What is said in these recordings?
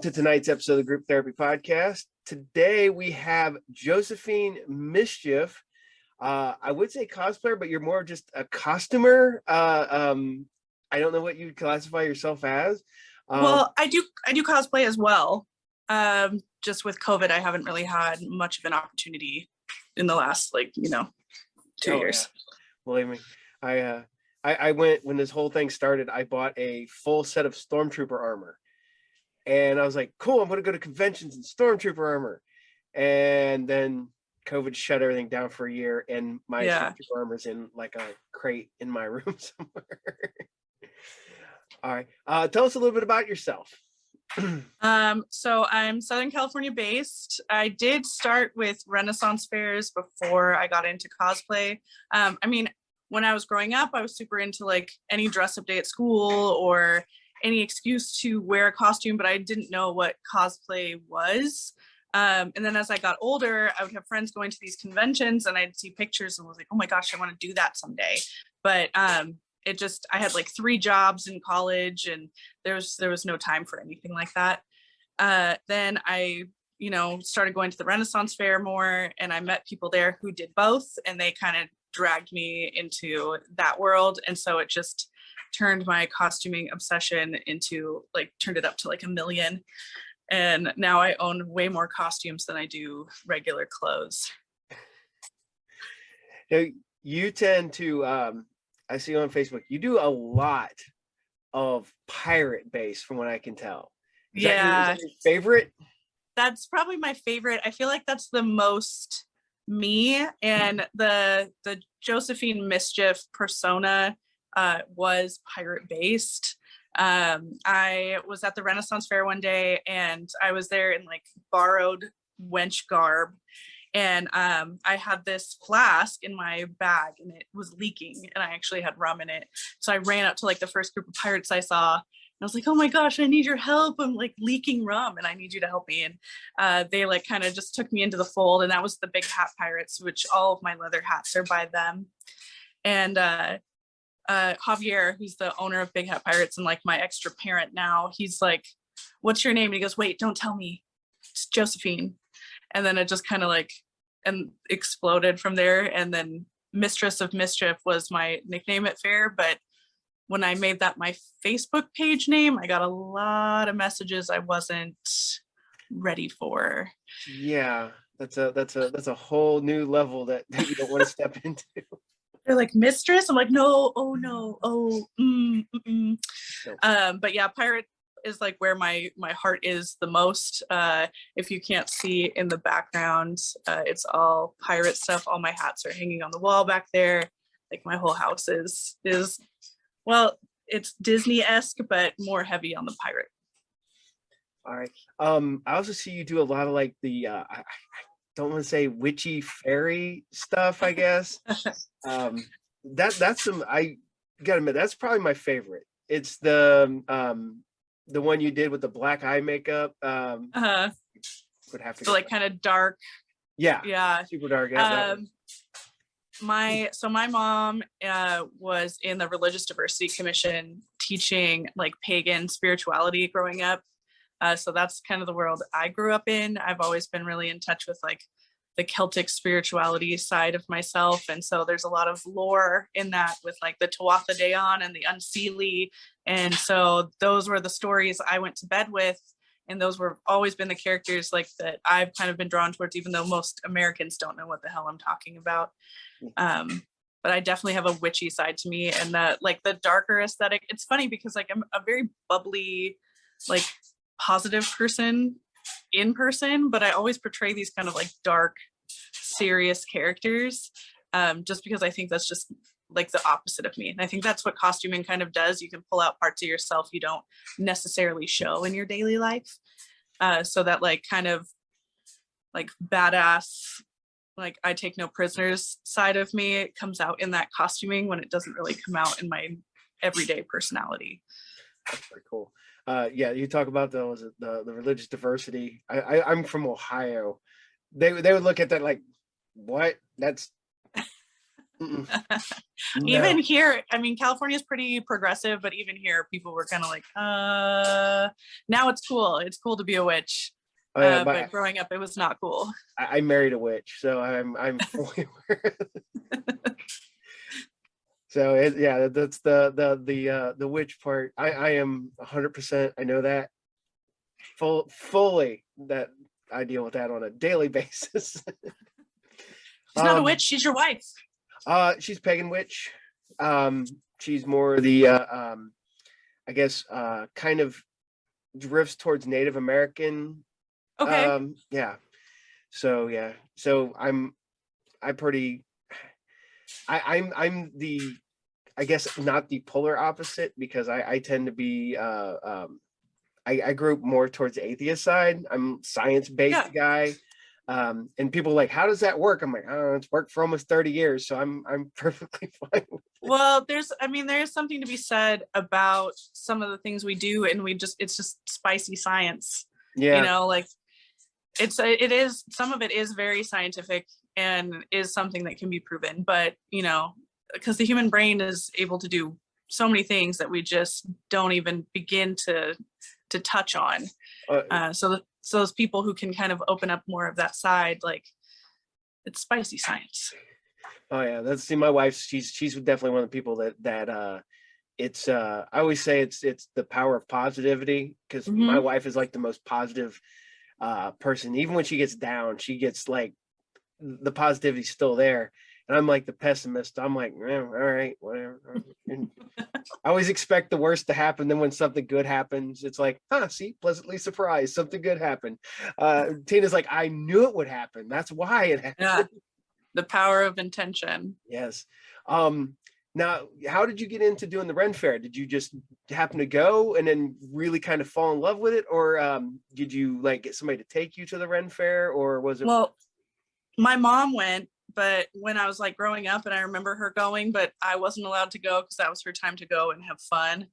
to tonight's episode of the Group Therapy Podcast. Today we have Josephine Mischief. I would say cosplayer, but you're more just a costumer. I don't know what you'd classify yourself as. Well, I do cosplay as well. Just with COVID, I haven't really had much of an opportunity in the last 2 years. Yeah. Believe me, I went when this whole thing started. I bought a full set of Stormtrooper armor. And I was like, cool, I'm going to go to conventions in Stormtrooper armor. And then COVID shut everything down for a year. And my Stormtrooper armor's in like a crate in my room somewhere. All right. Tell us a little bit about yourself. So I'm Southern California based. I did start with Renaissance fairs before I got into cosplay. When I was growing up, I was super into like any dress up day at school or any excuse to wear a costume, but I didn't know what cosplay was. And then as I got older, I would have friends going to these conventions and I'd see pictures and was like, oh my gosh, I want to do that someday. But I had like 3 jobs in college and there was no time for anything like that. Then I, started going to the Renaissance fair more and I met people there who did both and they kind of dragged me into that world. And so it just turned my costuming obsession turned it up to like 1 million. And now I own way more costumes than I do regular clothes. Now, you tend to, I see on Facebook, you do a lot of pirate base from what I can tell. Is that your favorite? That's probably my favorite. I feel like that's the most me, and the Josephine Mischief persona was pirate based. I was at the Renaissance fair one day and I was there in like borrowed wench garb. And I had this flask in my bag and it was leaking and I actually had rum in it. So I ran up to like the first group of pirates I saw and I was like, oh my gosh, I need your help. I'm like leaking rum and I need you to help me. And they like kind of just took me into the fold. And that was the Big Hat Pirates, which all of my leather hats are by them. And Javier, who's the owner of Big Hat Pirates and like my extra parent now, he's like, what's your name? And he goes, wait, don't tell me, it's Josephine. And then it just kind of and exploded from there. And then Mistress of Mischief was my nickname at fair. But when I made that my Facebook page name, I got a lot of messages I wasn't ready for. Yeah, that's a whole new level that you don't want to step into. They're like, mistress? I'm like, no, oh no, oh, But yeah, pirate is like where my heart is the most. If you can't see in the background, it's all pirate stuff. All my hats are hanging on the wall back there. Like my whole house is well, it's Disney-esque, but more heavy on the pirate. All right. I also see you do a lot of like the I don't want to say witchy fairy stuff, I guess. That's some, I gotta admit, that's probably my favorite. It's the one you did with the black eye makeup. Would have to so like kind of dark. Yeah. Super dark. My mom was in the Religious Diversity Commission teaching like pagan spirituality growing up. So that's kind of the world I grew up in. I've always been really in touch with like the Celtic spirituality side of myself. And so there's a lot of lore in that with like the Tuatha De Danann and the Unseelie. And so those were the stories I went to bed with. And those were always been the characters like that I've kind of been drawn towards, even though most Americans don't know what the hell I'm talking about. But I definitely have a witchy side to me and the darker aesthetic. It's funny because like I'm a very bubbly, like positive person in person, but I always portray these kind of like dark, serious characters just because I think that's just like the opposite of me. And I think that's what costuming kind of does. You can pull out parts of yourself you don't necessarily show in your daily life. So that like kind of like badass, like I take no prisoners side of me, it comes out in that costuming when it doesn't really come out in my everyday personality. That's pretty cool. Yeah, you talk about the religious diversity. I'm from Ohio. They would look at that like, what? That's Mm-mm. No. Even here, I mean, California is pretty progressive, but even here, people were kind of like, now it's cool. It's cool to be a witch. Oh yeah, But growing up, it was not cool. I married a witch, so I'm fully aware. So yeah, that's the witch part. I am 100%. I know that fully that I deal with that on a daily basis. She's not a witch. She's your wife. She's pagan witch. She's more the I guess kind of drifts towards Native American. Okay. Yeah. So yeah. So I pretty I'm the, I guess not the polar opposite, because I tend to be I grew up more towards the atheist side. I'm science-based guy. And people are like, how does that work? I'm like, oh, it's worked for almost 30 years, so I'm perfectly fine with it. Well, there's something to be said about some of the things we do, and it's just spicy science. Yeah. You know, like it is, some of it is very scientific and is something that can be proven, but you know, because the human brain is able to do so many things that we just don't even begin to touch on. So those people who can kind of open up more of that side, like, it's spicy science. Oh yeah, that's, see, my wife, she's definitely one of the people that it's I always say it's the power of positivity, because my wife is like the most positive person. Even when she gets down, she gets like, the positivity's still there, and I'm like the pessimist. I'm like, all right, whatever. And I always expect the worst to happen, then when something good happens, it's like, see, pleasantly surprised, something good happened. Tina's like, I knew it would happen, that's why it happened. Yeah, the power of intention. Yes. Now, how did you get into doing the Ren Fair? Did you just happen to go and then really kind of fall in love with it, or did you like get somebody to take you to the Ren Fair, or was it? Well, my mom went, but when I was like growing up, and I remember her going, but I wasn't allowed to go because that was her time to go and have fun.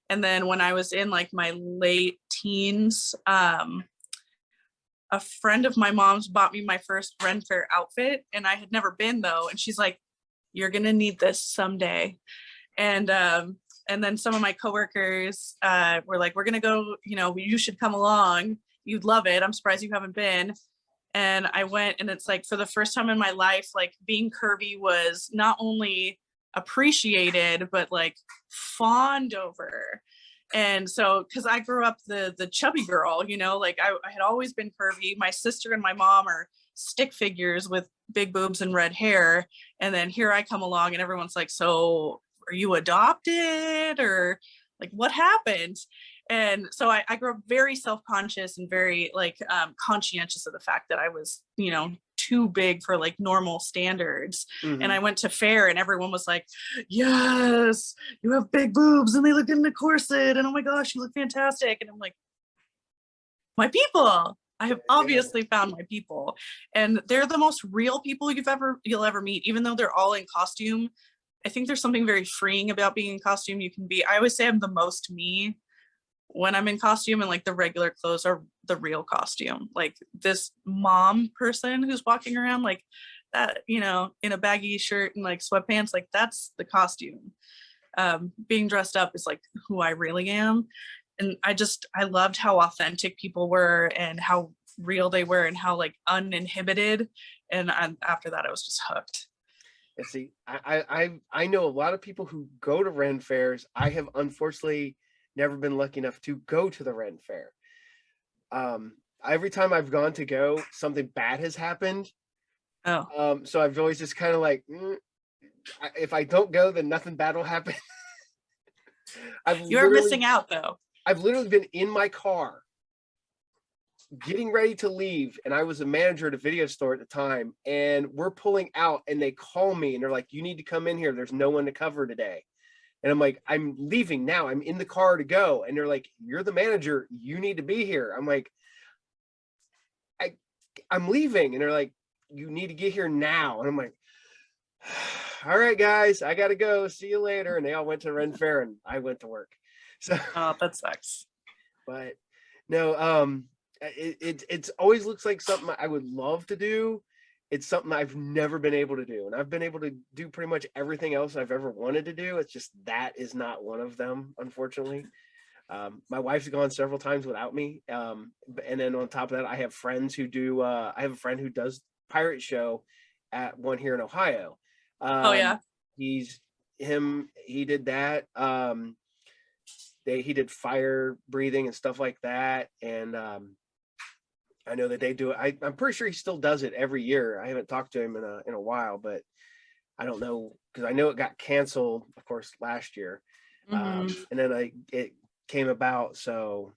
And then when I was in like my late teens, a friend of my mom's bought me my first Ren Fair outfit, and I had never been though. And she's like, you're gonna need this someday. And then some of my coworkers were like, we're gonna go, you know, you should come along. You'd love it. I'm surprised you haven't been. And I went, and it's like, for the first time in my life, like being curvy was not only appreciated, but like fawned over. And so, because I grew up the chubby girl, you know, like I had always been curvy. My sister and my mom are stick figures with big boobs and red hair. And then here I come along, and everyone's like, so are you adopted, or like what happened? And so I grew up very self-conscious and very like conscientious of the fact that I was, you know, too big for like normal standards. And I went to fair, and everyone was like, yes, you have big boobs and they look in the corset, and oh my gosh, you look fantastic. And I'm like, my people. I have obviously found my people, and they're the most real people you'll ever meet, even though they're all in costume. I think there's something very freeing about being in costume. You can be, I always say I'm the most me when I'm in costume, and like the regular clothes are the real costume. Like this mom person who's walking around like that, you know, in a baggy shirt and like sweatpants, like that's the costume. Being dressed up is like who I really am. And I loved how authentic people were and how real they were and how like uninhibited. And after that, I was just hooked. And see, I know a lot of people who go to Ren Fairs. I have unfortunately never been lucky enough to go to the Ren Fair. Every time I've gone to go, something bad has happened. Oh. So I've always just kind of like, if I don't go, then nothing bad will happen. You're missing out though. I've literally been in my car getting ready to leave, and I was a manager at a video store at the time, and we're pulling out, and they call me and they're like, you need to come in here, there's no one to cover today. And I'm like, I'm leaving now, I'm in the car to go. And they're like, you're the manager, you need to be here. I'm like, I'm leaving. And they're like, you need to get here now. And I'm like, all right guys, I gotta go, see you later. And they all went to Ren Fair, and I went to work. So that sucks. But no, it's always looks like something I would love to do. it's something I've never been able to do. And I've been able to do pretty much everything else I've ever wanted to do. It's just that is not one of them, unfortunately. My wife's gone several times without me. And then on top of that, I have friends who do, I have a friend who does pirate show at one here in Ohio. Oh yeah. He did that. He did fire breathing and stuff like that. And I know that they do it. I'm pretty sure he still does it every year. I haven't talked to him in a while, but I don't know, because I know it got canceled, of course, last year. And then it came about. So,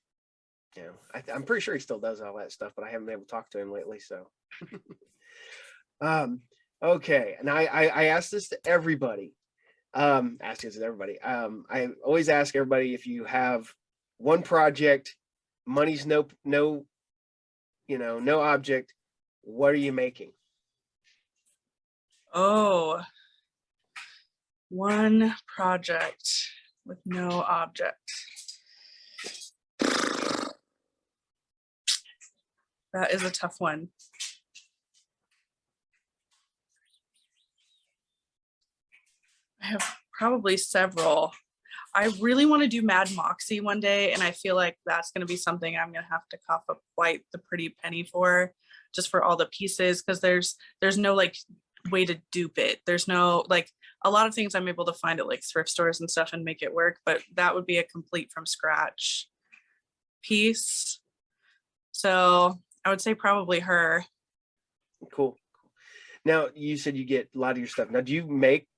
you know, I'm pretty sure he still does all that stuff, but I haven't been able to talk to him lately. So, okay. And I asked this to everybody. Ask this to everybody. I always ask everybody, if you have one project, money's no object, what are you making? Oh, one project with no object. That is a tough one. I have probably several. I really want to do Mad Moxie one day, and I feel like that's going to be something I'm going to have to cough up quite the pretty penny for, just for all the pieces, because there's no like way to dupe it. There's no, like, a lot of things I'm able to find at like thrift stores and stuff and make it work, but that would be a complete from scratch piece. So I would say probably her. Cool. Now, you said you get a lot of your stuff. Now, do you make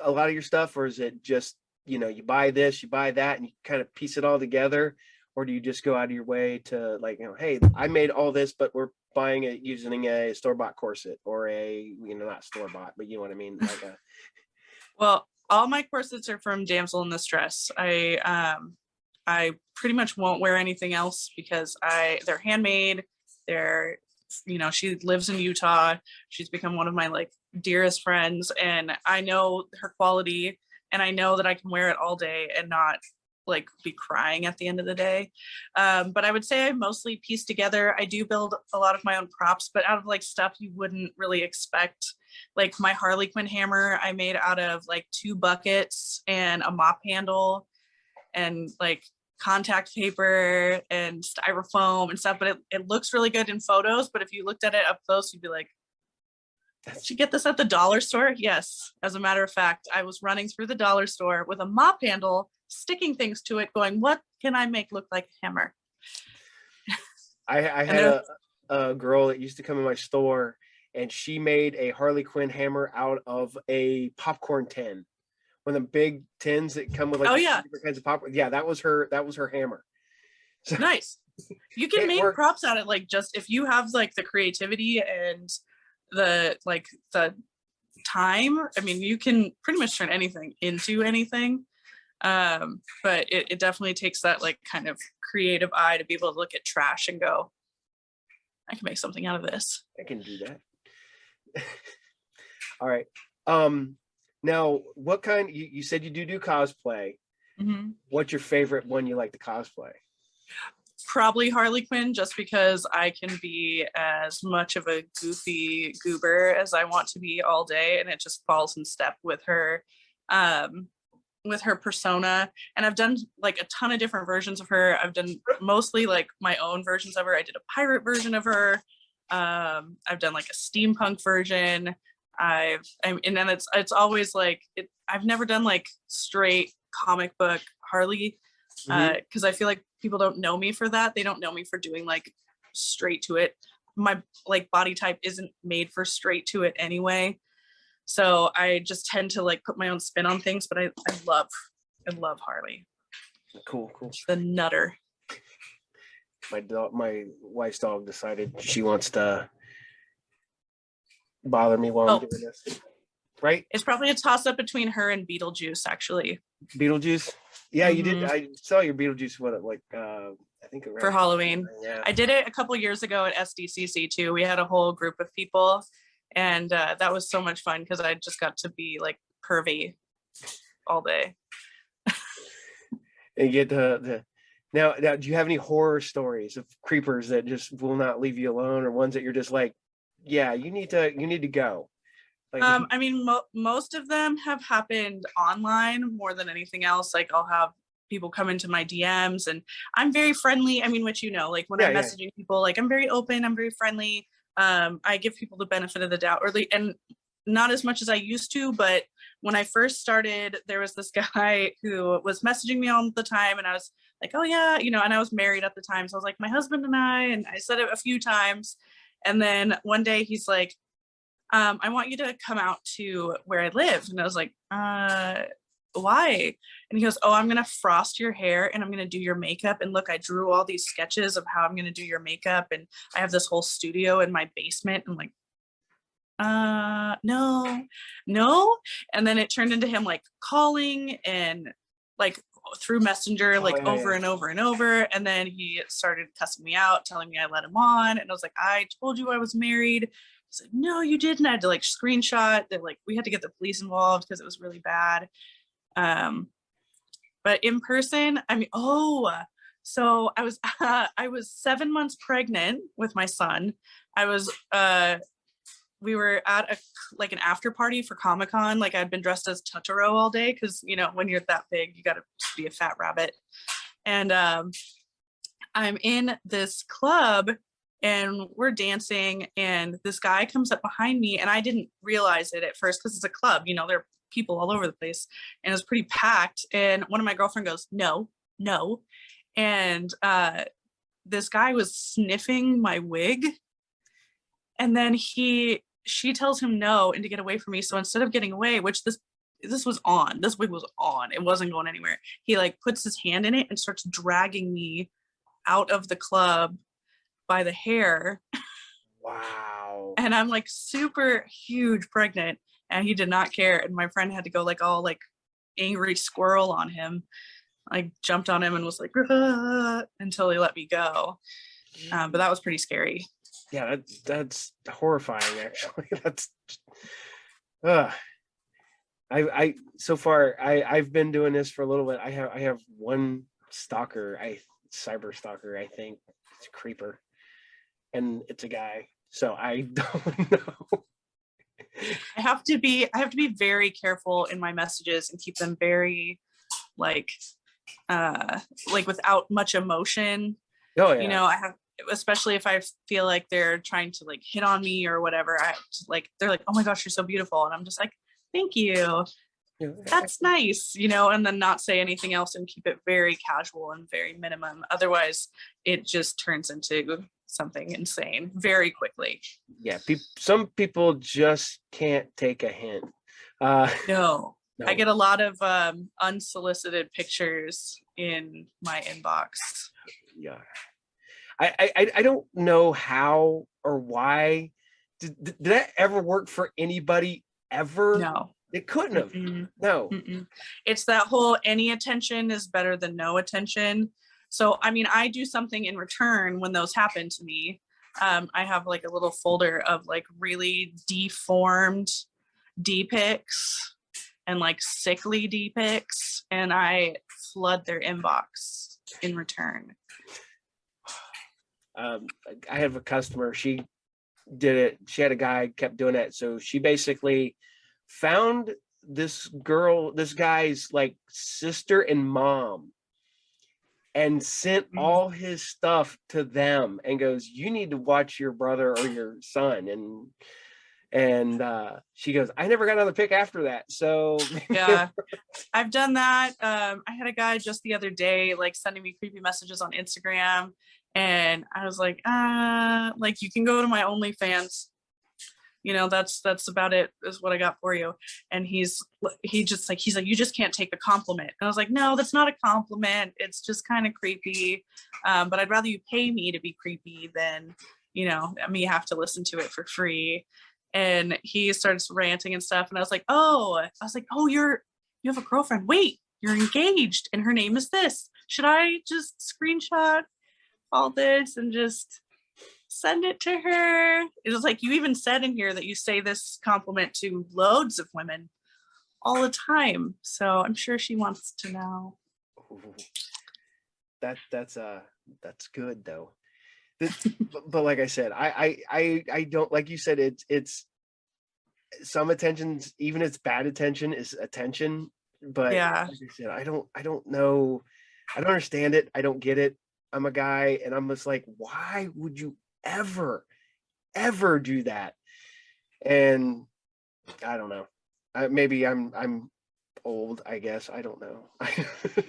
a lot of your stuff, or is it just, you buy this, you buy that, and you kind of piece it all together? Or do you just go out of your way to, like, hey, I made all this, but we're buying it using a store-bought corset, or not store-bought, but you know what I mean? Like Well, all my corsets are from Damsel in Distress. I pretty much won't wear anything else because they're handmade. They're, she lives in Utah. She's become one of my like dearest friends, and I know her quality, and I know that I can wear it all day and not like be crying at the end of the day. But I would say I mostly piece together. I do build a lot of my own props, but out of like stuff you wouldn't really expect. Like my Harley Quinn hammer, I made out of like 2 buckets and a mop handle and like contact paper and styrofoam and stuff, but it looks really good in photos. But if you looked at it up close, you'd be like, did you get this at the dollar store? Yes. As a matter of fact, I was running through the dollar store with a mop handle, sticking things to it, going, what can I make look like a hammer? I had a girl that used to come in my store, and she made a Harley Quinn hammer out of a popcorn tin. One of the big tins that come with like different kinds of popcorn. Yeah, that was her hammer. So, nice. You can make props out of like, just if you have like the creativity and the time, I mean, you can pretty much turn anything into anything. But it definitely takes that like kind of creative eye to be able to look at trash and go, I can make something out of this. I can do that. All right. Now, what kind, you said you do cosplay. Mm-hmm. What's your favorite one you like to cosplay? Probably Harley Quinn, just because I can be as much of a goofy goober as I want to be all day, and it just falls in step with her persona. And I've done like a ton of different versions of her. I've done mostly like my own versions of her. I did a pirate version of her. I've done like a steampunk version. And then it's always like I've never done like straight comic book Harley, because I feel like people don't know me for that. They don't know me for doing like straight to it. My like body type isn't made for straight to it anyway. So I just tend to like put my own spin on things, but I love Harley. Cool. She's the nutter. My wife's dog decided she wants to bother me while I'm doing this. Right? It's probably a toss up between her and Beetlejuice, actually. Beetlejuice? Yeah, you did. I saw your Beetlejuice I think for Halloween. Yeah. I did it a couple years ago at SDCC too. We had a whole group of people, and that was so much fun because I just got to be like pervy all day. And you get now, do you have any horror stories of creepers that just will not leave you alone, or ones that you're just like, yeah, you need to go. Like, I mean, most of them have happened online more than anything else. Like I'll have people come into my DMs and I'm very friendly. I mean, which, like when I'm yeah, messaging people, like I'm very open, I'm very friendly. I give people the benefit of the doubt, and not as much as I used to, but when I first started, there was this guy who was messaging me all the time and I was like, oh yeah, and I was married at the time. So I was like, my husband and I said it a few times. And then one day he's like, I want you to come out to where I live. And I was like, why? And he goes, oh, I'm going to frost your hair and I'm going to do your makeup. And look, I drew all these sketches of how I'm going to do your makeup. And I have this whole studio in my basement. I'm like, no. And then it turned into him like calling and like through Messenger, oh, like yeah, over yeah. and over and over. And then he started cussing me out, telling me I let him on. And I was like, I told you I was married. He's like, no, you didn't. I had to like screenshot that, like we had to get the police involved because it was really bad. But in person, I mean, so I was I was 7 months pregnant with my son. I was we were at an after party for Comic-Con. Like I'd been dressed as Totoro all day because when you're that big, you got to be a fat rabbit. And I'm in this club and we're dancing and this guy comes up behind me and I didn't realize it at first because it's a club, there are people all over the place and it was pretty packed. And one of my girlfriend goes, no. And this guy was sniffing my wig. And then she tells him no and to get away from me. So instead of getting away, which this wig was on, it wasn't going anywhere. He like puts his hand in it and starts dragging me out of the club by the hair. Wow. And I'm like super huge pregnant and he did not care. And my friend had to go like all like angry squirrel on him, like jumped on him and was like, until he let me go. But that was pretty scary. Yeah, that's horrifying. Actually, that's. Uh, I so far I've been doing this for a little bit. I have one stalker, cyber stalker. I think it's a creeper, and it's a guy. So I don't know. I have to be very careful in my messages and keep them very like without much emotion. Oh yeah. I have, especially if I feel like they're trying to like hit on me or whatever, they're like, oh my gosh, you're so beautiful. And I'm just like, thank you. That's nice, and then not say anything else and keep it very casual and very minimum. Otherwise, it just turns into something insane very quickly. Yeah, some people just can't take a hint. No. No. I get a lot of unsolicited pictures in my inbox. Yeah. I don't know how or why. Did that ever work for anybody ever? No. It couldn't have. No. It's that whole any attention is better than no attention. So, I mean, I do something in return when those happen to me. I have like a little folder of like really deformed D-pics and like sickly D-pics, and I flood their inbox in return. I have a customer. She did it. She had a guy kept doing it. So she basically found this guy's like sister and mom, and sent all his stuff to them and goes, you need to watch your brother or your son. And she goes, I never got another pick after that. So yeah, I've done that. I had a guy just the other day like sending me creepy messages on Instagram, and I was like, like you can go to my OnlyFans. That's about it, is what I got for you. And he's like, you just can't take the compliment. And I was like, no, that's not a compliment. It's just kind of creepy. But I'd rather you pay me to be creepy than, me have to listen to it for free. And he starts ranting and stuff. And I was like, oh, you have a girlfriend. Wait, you're engaged. And her name is this. Should I just screenshot all this and just send it to her? It was like, you even said in here that you say this compliment to loads of women all the time. So I'm sure she wants to know. that's good though. but like I said, I don't, like you said, it's some attentions, even it's bad attention is attention. But Yeah. like I said, I don't know, I don't understand it. I don't get it. I'm a guy, and I'm just like, why would you ever do that? And I don't know. Maybe I'm old, I guess. I don't know.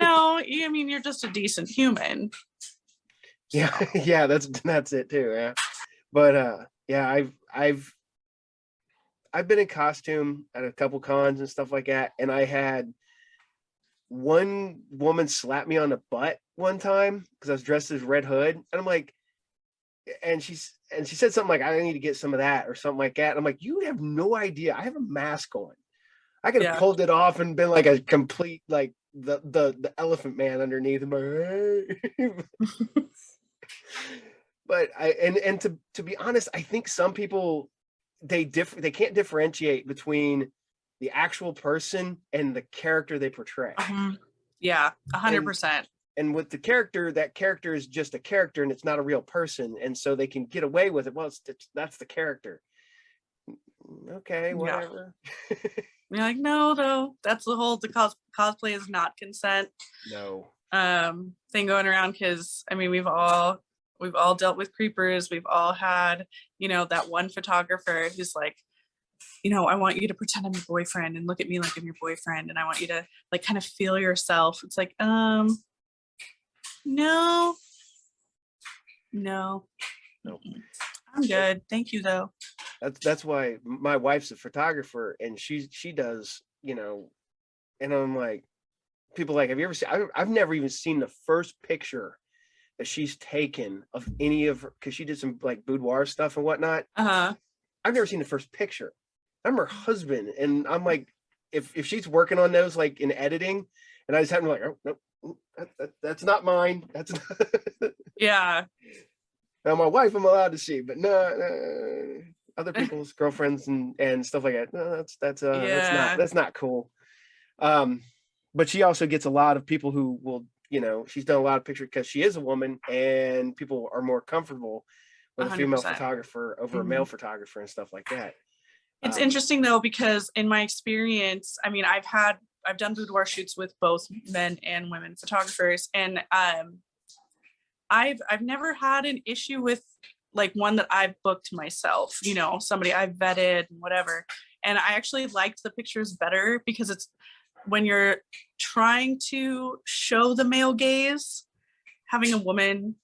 No, I mean, you're just a decent human. Yeah, yeah, that's it too. Yeah. But yeah, I've been in costume at a couple cons and stuff like that, and I had one woman slap me on the butt one time because I was dressed as Red Hood, and I'm like, and she said something like, I need to get some of that or something like that. And I'm like, you have no idea. I have a mask on. I could have Yeah. pulled it off and been like a complete, like the elephant man underneath. I'm like, hey. But to be honest, I think some people, they can't differentiate between the actual person and the character they portray. Yeah, 100%. And with the character, that character is just a character and it's not a real person, and so they can get away with it. Well, that's the character. Okay, whatever. Yeah. You're like, no, though, that's the whole, cosplay is not consent No. thing going around, because I mean, we've all dealt with creepers. We've all had, that one photographer who's like, I want you to pretend I'm your boyfriend and look at me like I'm your boyfriend, and I want you to like kind of feel yourself. It's like, no. I'm good. Thank you though. That's why my wife's a photographer, and she does, and I'm like, people like, have you ever seen, I've never even seen the first picture that she's taken of any of her, because she did some like boudoir stuff and whatnot. Uh-huh. I've never seen the first picture. I'm her husband, and I'm like, if she's working on those like in editing, and I just happen to like, oh nope, that's not mine. That's not Yeah. now my wife I'm allowed to see, but no, other people's girlfriends and stuff like that. No, that's not cool. But she also gets a lot of people who will, she's done a lot of pictures because she is a woman, and people are more comfortable with 100%. a female photographer over a male photographer and stuff like that. It's interesting though, because in my experience, I mean, I've done boudoir shoots with both men and women photographers, and I've never had an issue with like one that I've booked myself, somebody I've vetted and whatever. And I actually liked the pictures better, because it's when you're trying to show the male gaze, having a woman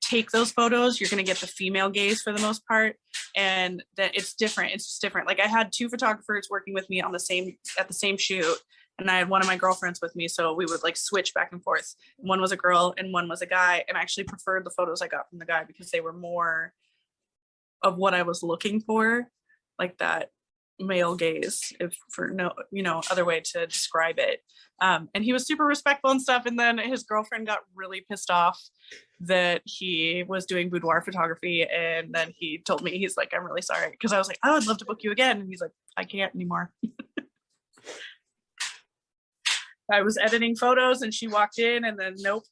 take those photos, you're going to get the female gaze for the most part, and that it's different. It's just different. Like I had two photographers working with me at the same shoot, and I had one of my girlfriends with me, so we would like switch back and forth. One was a girl and one was a guy, and I actually preferred the photos I got from the guy because they were more of what I was looking for, like that male gaze, if for no other way to describe it. And he was super respectful and stuff, and then his girlfriend got really pissed off that he was doing boudoir photography, and then he told me, he's like, I'm really sorry, because I was like, I would love to book you again, and he's like, I can't anymore. I was editing photos and she walked in, and then nope.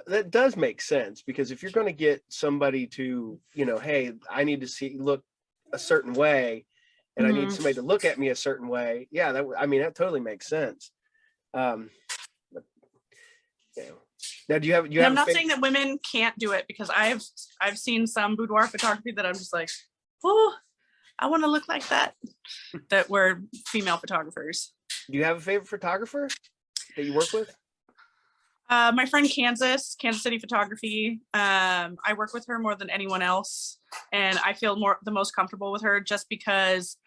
That does make sense, because if you're going to get somebody to, hey, I need to look a certain way, and I need somebody to look at me a certain way. Yeah, that totally makes sense. But, now, do you have? I'm not saying that women can't do it, because I've seen some boudoir photography that I'm just like, oh, I want to look like that. That were female photographers. Do you have a favorite photographer that you work with? My friend Kansas City Photography. I work with her more than anyone else, and I feel the most comfortable with her just because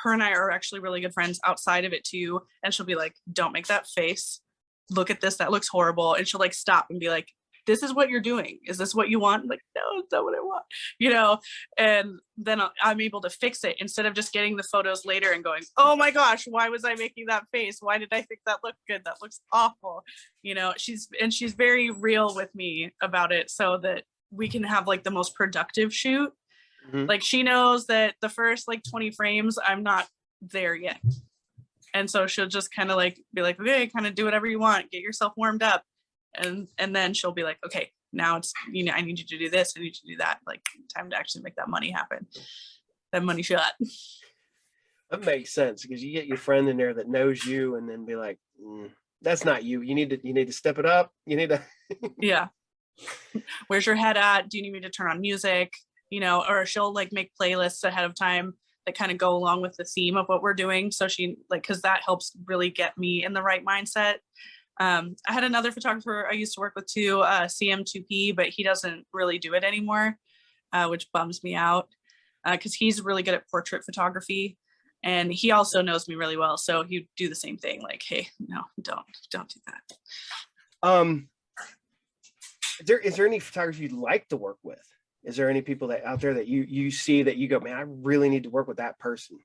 her and I are actually really good friends outside of it too. And she'll be like, don't make that face. Look at this. That looks horrible. And she'll like stop and be like, this is what you're doing. Is this what you want? I'm like, no, it's not what I want, and then I'm able to fix it instead of just getting the photos later and going, oh my gosh, why was I making that face? Why did I think that looked good? That looks awful. She's very real with me about it, so that we can have like the most productive shoot. Like she knows that the first like 20 frames, I'm not there yet. And so she'll just kind of like be like, okay, kind of do whatever you want, get yourself warmed up. And then she'll be like, okay, Now it's, you know, I need you to do this, I need you to do that. Like, time to actually make that money happen. That money shot. That makes sense, because you get your friend in there that knows you and then be like, that's not you. You need to step it up. You need to Yeah. Where's your head at? Do you need me to turn on music? You know, or she'll like make playlists ahead of time that kind of go along with the theme of what we're doing. So she like, cause that helps really get me in the right mindset. I had another photographer I used to work with too, CM2P, but he doesn't really do it anymore, which bums me out, because he's really good at portrait photography. And he also knows me really well. So he'd do the same thing. Like, hey, no, don't do that. Is there any photography you'd like to work with? Is there any people that out there that you see that you go, man, I really need to work with that person?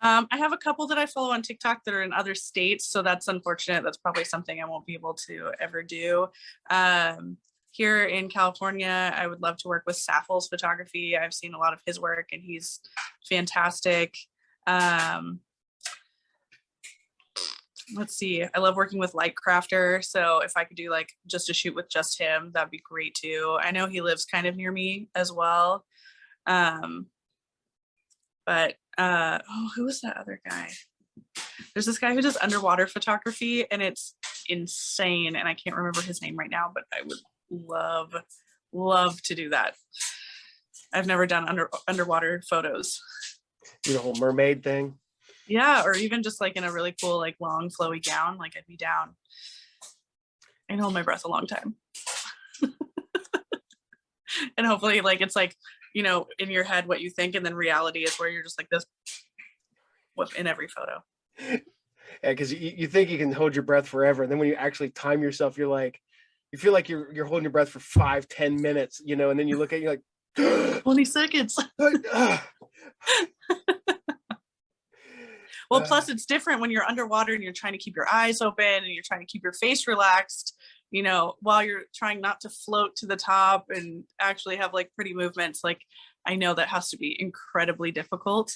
I have a couple that I follow on TikTok that are in other states. So that's unfortunate. That's probably something I won't be able to ever do. Here in California, I would love to work with Saffels Photography. I've seen a lot of his work and he's fantastic. Let's see, I love working with Lightcrafter. So if I could do like just a shoot with just him, that'd be great too. I know he lives kind of near me as well. But who was that other guy? There's this guy who does underwater photography and it's insane. And I can't remember his name right now, but I would love to do that. I've never done underwater photos. Do the whole mermaid thing. Yeah, or even just like in a really cool, like long flowy gown, like I'd be down. I can hold my breath a long time. And hopefully like, it's like, you know, in your head, what you think, and then reality is where you're just like this in every photo. Yeah, because you think you can hold your breath forever. And then when you actually time yourself, you're like, you feel like you're holding your breath for 5-10 minutes, you know, and then you look at you like 20 seconds. Well, plus it's different when you're underwater and you're trying to keep your eyes open and you're trying to keep your face relaxed, you know, while you're trying not to float to the top and actually have like pretty movements. Like, I know that has to be incredibly difficult.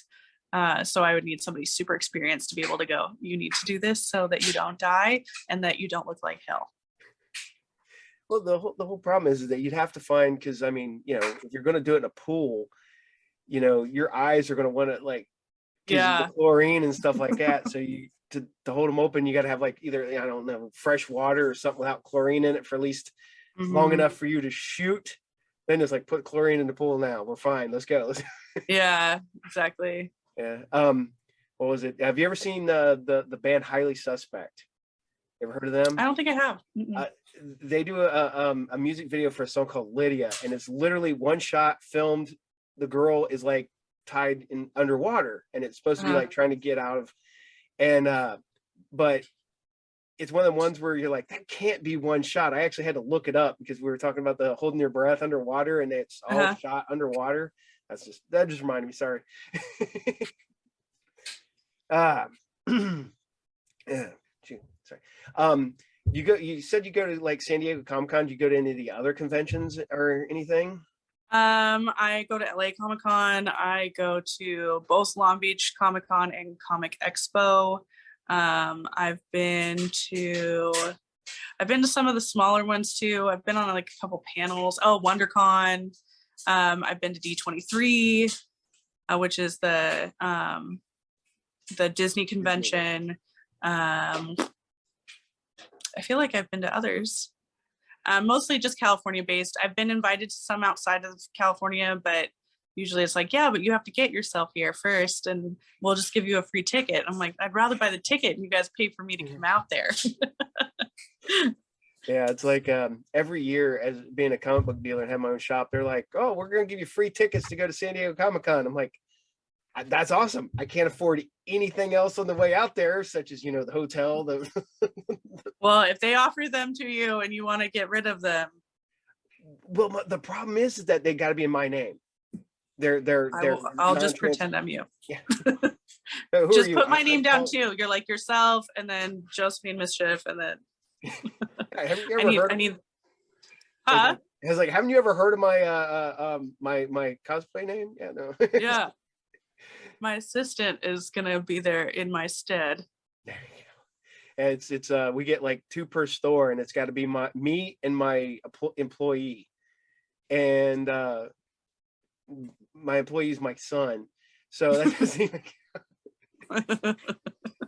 So I would need somebody super experienced to be able to go, you need to do this so that you don't die and that you don't look like hell. Well, the whole problem is that you'd have to find, because I mean, you know, if you're going to do it in a pool, you know, your eyes are going to want to like, yeah, chlorine and stuff like that. So you to hold them open, you got to have like either, I don't know, fresh water or something without chlorine in it for at least long enough for you to shoot. Then it's like, put chlorine in the pool now. We're fine. Let's go. Yeah, exactly. Yeah. What was it? Have you ever seen the band Highly Suspect? Ever heard of them? I don't think I have. They do a music video for a song called Lydia, and it's literally one shot filmed. The girl is like tied in underwater, and it's supposed to be like trying to get out of, and but it's one of the ones where you're like, that can't be one shot. I actually had to look it up because we were talking about the holding your breath underwater, and it's all shot underwater. That just reminded me. Sorry. Yeah. Sorry. You said you go to like San Diego Comic-Con. Do you go to any of the other conventions or anything? I go to LA Comic-Con. I go to both Long Beach Comic-Con and Comic Expo. I've been to some of the smaller ones too. I've been on like a couple panels. Oh, WonderCon. I've been to D23, which is the Disney convention. I feel like I've been to others. Mostly just California based. I've been invited to some outside of California, but usually it's like, yeah, but you have to get yourself here first and we'll just give you a free ticket. I'm like, I'd rather buy the ticket and you guys pay for me to come out there. Yeah, it's like every year, as being a comic book dealer and have my own shop, they're like, oh, we're going to give you free tickets to go to San Diego Comic-Con. I'm like, that's awesome. I can't afford anything else on the way out there, such as, you know, the hotel. Well, if they offer them to you and you want to get rid of them. Well, the problem is that they got to be in my name. I'll just pretend I'm you. Yeah. Just put my name down too. You're like yourself, and then Josephine Mischief, and then haven't you ever heard? I was like, haven't you ever heard of my my cosplay name? Yeah, no. Yeah. My assistant is gonna be there in my stead. There you go. It's we get like 2 per store, and it's got to be me and my employee, and my employee is my son. So that doesn't even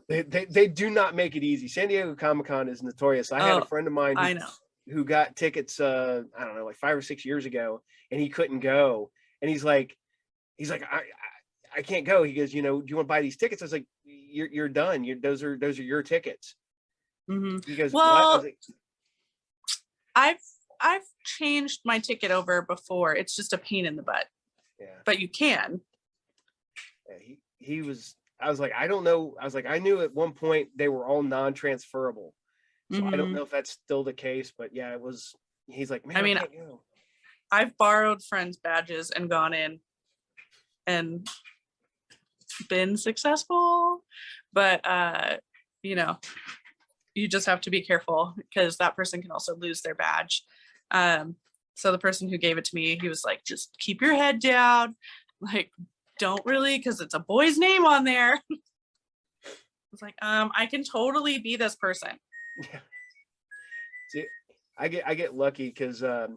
they do not make it easy. San Diego Comic-Con is notorious. I had a friend of mine I know. who got tickets I don't know, like 5 or 6 years ago, and he couldn't go. And he's like I can't go. He goes, you know, do you want to buy these tickets? I was like, you're done. Those are your tickets. Mm-hmm. He goes, what? I Well, was like, I've changed my ticket over before. It's just a pain in the butt. yeah. But you can. Yeah, he was. I was like, I don't know. I was like, I knew at one point they were all non-transferable. So I don't know if that's still the case, but yeah, it was. He's like, man, I mean, I can't go. I've borrowed friends' badges and gone in and been successful, but you know, you just have to be careful because that person can also lose their badge. So the person who gave it to me, he was like, just keep your head down, like don't really, because it's a boy's name on there. I was like, I can totally be this person. Yeah. See, I get lucky because I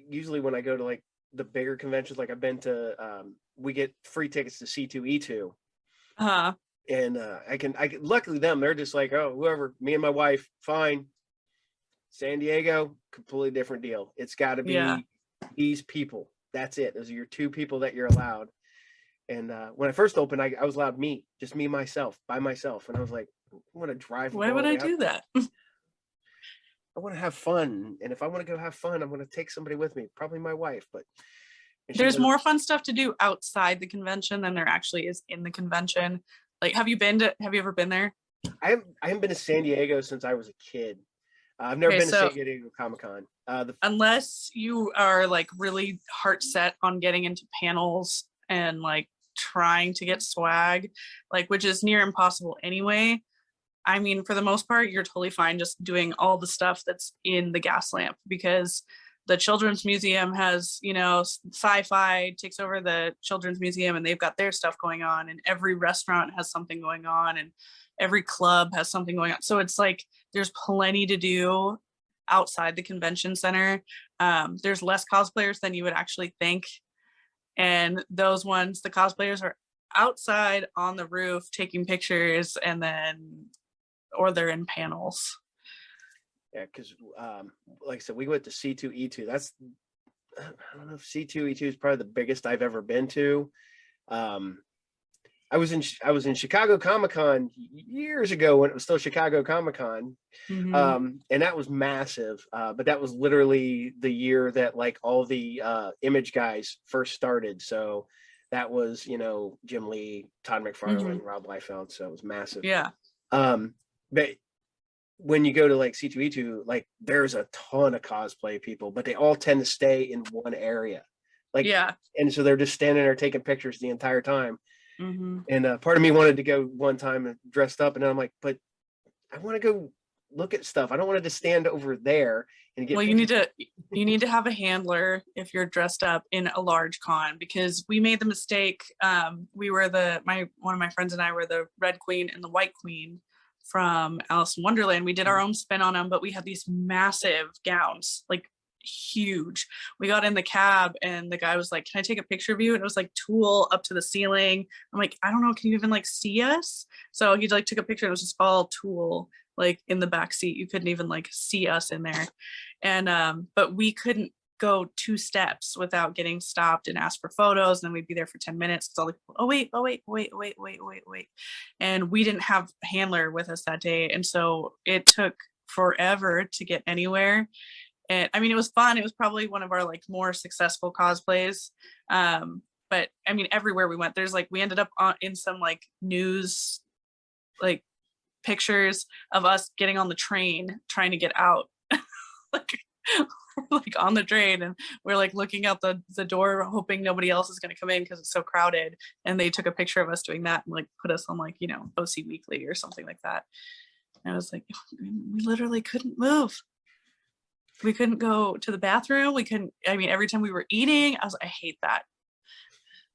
usually when I go to like the bigger conventions, like I've been to, we get free tickets to C2E2. And I can luckily they're just like, oh, whoever, me and my wife, fine. San Diego, completely different deal. It's got to be these people. That's it. Those are your 2 people that you're allowed. And when I first opened, I was allowed just me, myself, by myself. And I was like, I want to drive. Why would I do that? I want to have fun. And if I want to go have fun, I'm going to take somebody with me, probably my wife. But there's more fun stuff to do outside the convention than there actually is in the convention. Like, have you ever been there? I haven't been to San Diego since I was a kid. I've never been to San Diego Comic-Con. Unless you are like really heart set on getting into panels and like trying to get swag, like, which is near impossible anyway. I mean, for the most part, you're totally fine just doing all the stuff that's in the gas lamp, because the Children's Museum has, you know, Sci-Fi takes over the Children's Museum and they've got their stuff going on, and every restaurant has something going on, and every club has something going on. So it's like there's plenty to do outside the convention center. There's less cosplayers than you would actually think. And those ones, the cosplayers are outside on the roof taking pictures, and then, or they're in panels. Yeah, because like I said, we went to C2E2. That's, I don't know if C2E2 is probably the biggest I've ever been to. I was in Chicago Comic-Con years ago when it was still Chicago Comic-Con. And that was massive. But that was literally the year that like all the Image guys first started. So that was, you know, Jim Lee, Todd McFarlane, Rob Liefeld. So it was massive. Yeah. But when you go to like C2E2, like there's a ton of cosplay people, but they all tend to stay in one area. Like, yeah. And so they're just standing there taking pictures the entire time. And part of me wanted to go one time and dressed up, and then I'm like, but I want to go look at stuff. I don't want to just stand over there and get. Well, you need to have a handler if you're dressed up in a large con, because we made the mistake. We were one of my friends and I were the Red Queen and the White Queen from Alice in Wonderland. We did our own spin on them, but we had these massive gowns, like huge. We got in the cab and the guy was like, can I take a picture of you? And it was like tulle up to the ceiling. I'm like, I don't know, can you even like see us? So he like took a picture. It was just all tulle, like in the back seat. You couldn't even like see us in there. And but we couldn't go 2 steps without getting stopped and asked for photos, and then we'd be there for 10 minutes because all the wait. And we didn't have a handler with us that day, and so it took forever to get anywhere. And I mean, it was fun. It was probably one of our like more successful cosplays. But I mean, everywhere we went, there's like, we ended up in some like news, like pictures of us getting on the train, trying to get out, like on the train. And we're like looking out the door, hoping nobody else is going to come in because it's so crowded. And they took a picture of us doing that and like put us on like, you know, OC Weekly or something like that. And I was like, we literally couldn't move. We couldn't go to the bathroom. We couldn't, I mean, every time we were eating, I was like, I hate that.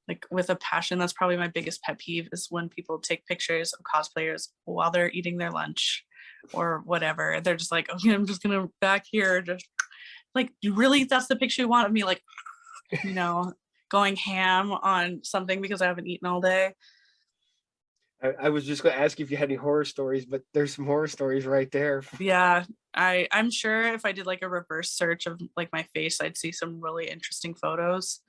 Like with a passion. That's probably my biggest pet peeve, is when people take pictures of cosplayers while they're eating their lunch or whatever. They're just like, okay, I'm just gonna back here, just like, really, that's the picture you want of me, like, going ham on something because I haven't eaten all day. I was just going to ask you if you had any horror stories, but there's some horror stories right there. Yeah, I'm sure if I did like a reverse search of like my face, I'd see some really interesting photos.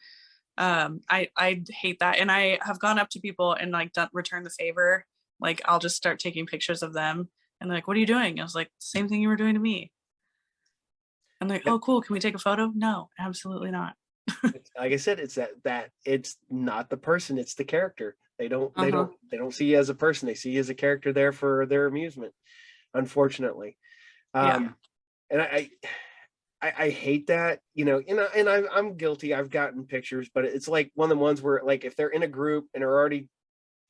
I hate that, and I have gone up to people and like return the favor. Like, I'll just start taking pictures of them, and they're like, "What are you doing?" I was like, "Same thing you were doing to me." I'm like, "Oh, cool. Can we take a photo?" No, absolutely not. Like I said, it's that it's not the person, it's the character. They don't they Uh-huh. don't they don't see you as a person. They see you as a character there for their amusement, unfortunately. Yeah. And I hate that, and I'm guilty. I've gotten pictures, but it's like one of the ones where, like, if they're in a group and are already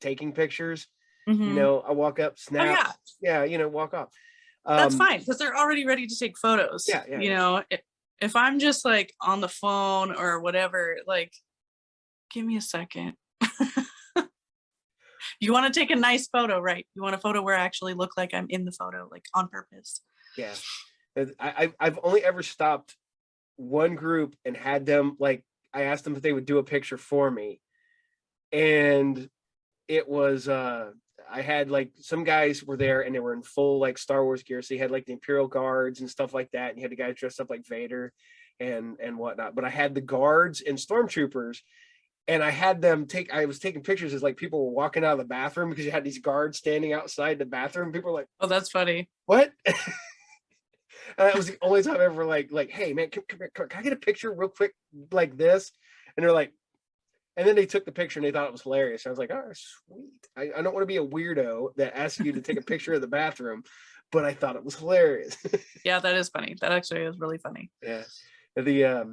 taking pictures, Hmm. I walk up, Oh snap, yeah, yeah, walk off. that's Um, fine because they're already ready to take photos. yeah, yeah, yeah. If I'm just like on the phone or whatever, like, give me a second. You want to take a nice photo, right? You want a photo where I actually look like I'm in the photo, like on purpose. Yeah. I've only ever stopped one group and had them, like, I asked them if they would do a picture for me, and it was I had, like, some guys were there and they were in full, like, Star Wars gear, so you had, like, the Imperial Guards and stuff like that, and you had the guys dressed up like Vader and whatnot. But I had the guards and stormtroopers, and I was taking pictures as, like, people were walking out of the bathroom, because you had these guards standing outside the bathroom. People were like, Oh, that's funny. what? And that was the only time I ever, like, hey man, can I get a picture real quick like this? And they're like, and then they took the picture and they thought it was hilarious. I was like, oh, sweet. I don't want to be a weirdo that asks you to take a picture of the bathroom, but I thought it was hilarious. Yeah, that is funny. That actually is really funny. Yeah. The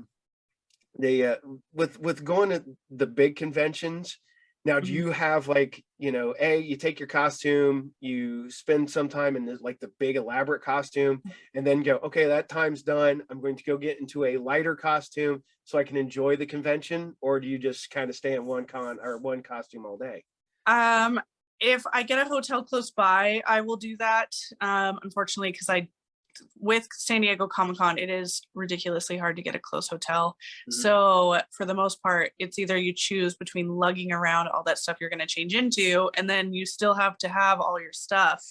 with going to the big conventions now, do Mhm. you have, like, you take your costume, you spend some time in like the big elaborate costume, and then go, okay, that time's done, I'm going to go get into a lighter costume so I can enjoy the convention? Or do you just kind of stay in one costume all day? Um, if I get a hotel close by, I will do that. Unfortunately, because with San Diego Comic Con, it is ridiculously hard to get a close hotel. Mhm. So for the most part, it's either you choose between lugging around all that stuff you're going to change into, and then you still have to have all your stuff.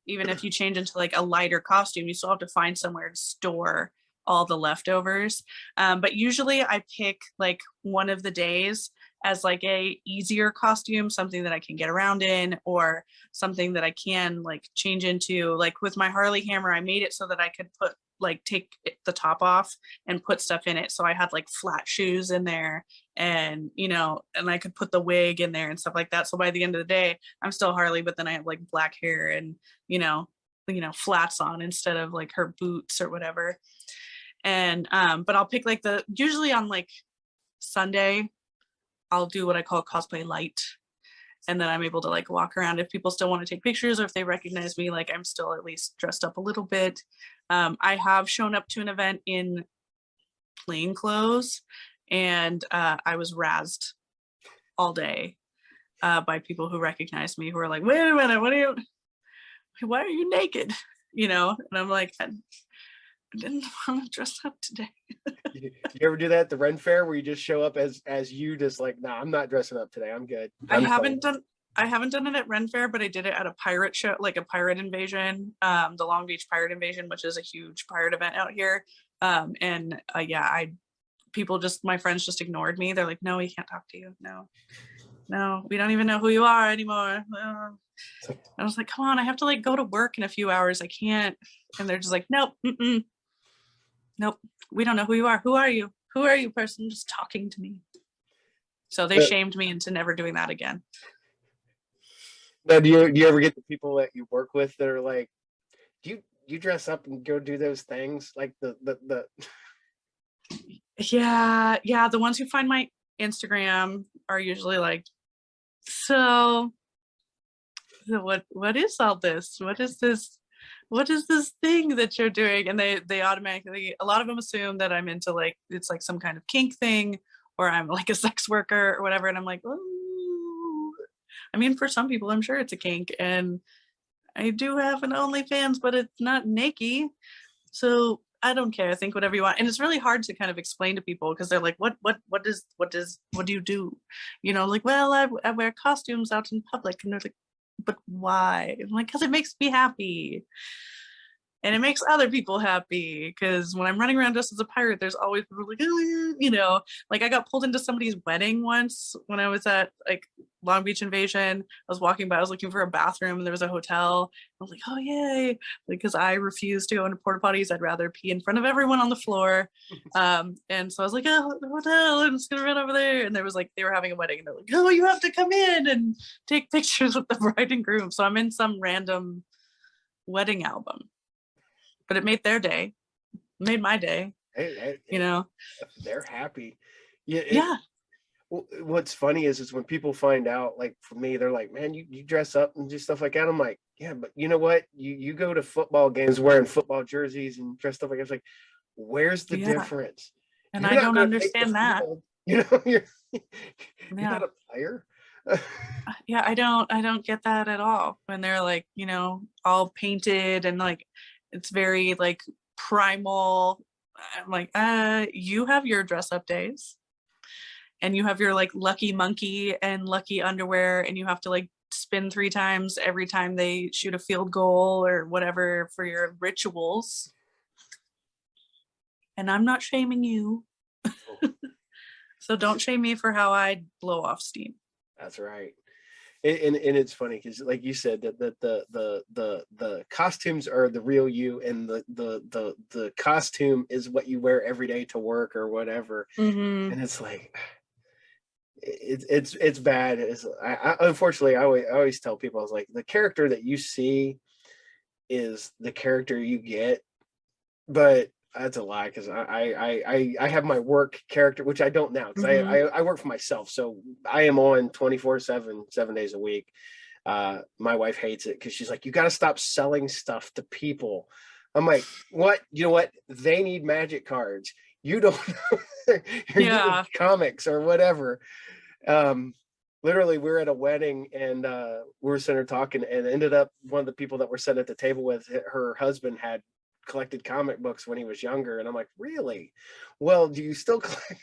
Even if you change into like a lighter costume, you still have to find somewhere to store all the leftovers. But usually I pick like one of the days as like a easier costume, something that I can get around in, or something that I can like change into. Like with my Harley hammer, I made it so that I could take the top off and put stuff in it. So I had like flat shoes in there, and and I could put the wig in there and stuff like that. So by the end of the day, I'm still Harley, but then I have like black hair and flats on instead of like her boots or whatever. And but I'll pick like usually on like Sunday, I'll do what I call cosplay light. And then I'm able to like walk around if people still want to take pictures, or if they recognize me, like I'm still at least dressed up a little bit. I have shown up to an event in plain clothes, and I was razzed all day by people who recognized me, who are like, wait a minute, why are you naked? And I'm like, I didn't want to dress up today. You ever do that at the Ren Fair, where you just show up as you, just like, nah, I'm not dressing up today, I'm good, I I'm fine? haven't done I haven't done it at Ren Fair, but I did it at a pirate show, like a pirate invasion, the Long Beach Pirate Invasion, which is a huge pirate event out here. And yeah, my friends just ignored me. They're like, no, we can't talk to you. No, no, we don't even know who you are anymore. I was like, come on, I have to like go to work in a few hours. I can't. And they're just like, nope, nope, we don't know who you are. Who are you? Who are you, person just talking to me? So they But shamed me into never doing that again. now, do you ever get the people that you work with that are like, do you dress up and go do those things, like the Yeah, the ones who find my Instagram are usually like, so what is all this? What is this thing that you're doing? And they automatically, a lot of them assume that I'm into like, it's like some kind of kink thing, or I'm like a sex worker or whatever. And I'm like, oh, I mean, for some people, I'm sure it's a kink. And I do have an OnlyFans, but it's not naked. So I don't care. Think whatever you want. And it's really hard to kind of explain to people because they're like, what do you do? You know, like, well, I wear costumes out in public. And they're like, but why? I'm like, because it makes me happy. And it makes other people happy because when I'm running around dressed as a pirate, there's always people like, oh, yeah, you know, like I got pulled into somebody's wedding once when I was at like Long Beach Invasion. I was walking by, I was looking for a bathroom and there was a hotel. I was like, oh, yay. Because I refuse to go into porta potties. I'd rather pee in front of everyone on the floor. And so I was like, oh, the hotel, I'm just going to run over there. And there was like, they were having a wedding and they're like, oh, you have to come in and take pictures with the bride and groom. So I'm in some random wedding album. But it made their day, made my day, you know. They're happy. Yeah. Yeah. What's funny is when people find out, like for me, they're like, man, you dress up and do stuff like that. I'm like, yeah, but you know what? You go to football games wearing football jerseys and dressed up like, it's like, where's the difference? And You're I not don't gonna take the understand that. field. You know, you're Yeah. not a player. Yeah, I don't get that at all. When they're like, you know, all painted and like it's very like primal. I'm like, you have your dress up days and you have your like lucky monkey and lucky underwear and you have to like spin 3 times every time they shoot a field goal or whatever for your rituals. And I'm not shaming you. So don't shame me for how I blow off steam. That's right. And it's funny because like you said that the costumes are the real you and the costume is what you wear every day to work or whatever. Mm-hmm. And it's like it's bad. I unfortunately I always tell people, I was like, the character that you see is the character you get, but that's a lie because I have my work character, which I don't now because I work for myself, so I am on 24/7, 7 days a week. My wife hates it because she's like, you got to stop selling stuff to people. I'm like, what? You know what? They need magic cards. You don't know. You're getting comics or whatever. Literally, we're at a wedding and we were sitting there talking, and ended up one of the people that we're sitting at the table with, her husband had collected comic books when he was younger, and I'm like, really? Well, do you still collect?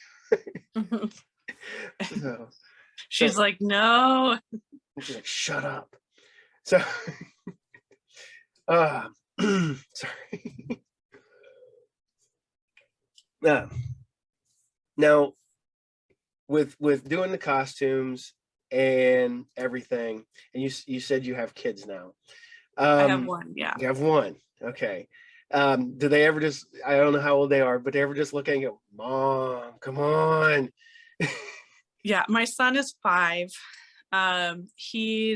She's like, no. She's like, shut up. So sorry. Now with doing the costumes and everything, and you said you have kids now. I have one. Yeah, you have one. Okay. Do they ever just, I don't know how old they are, but they ever just look at you and go, Mom, come on? Yeah, my son is 5. He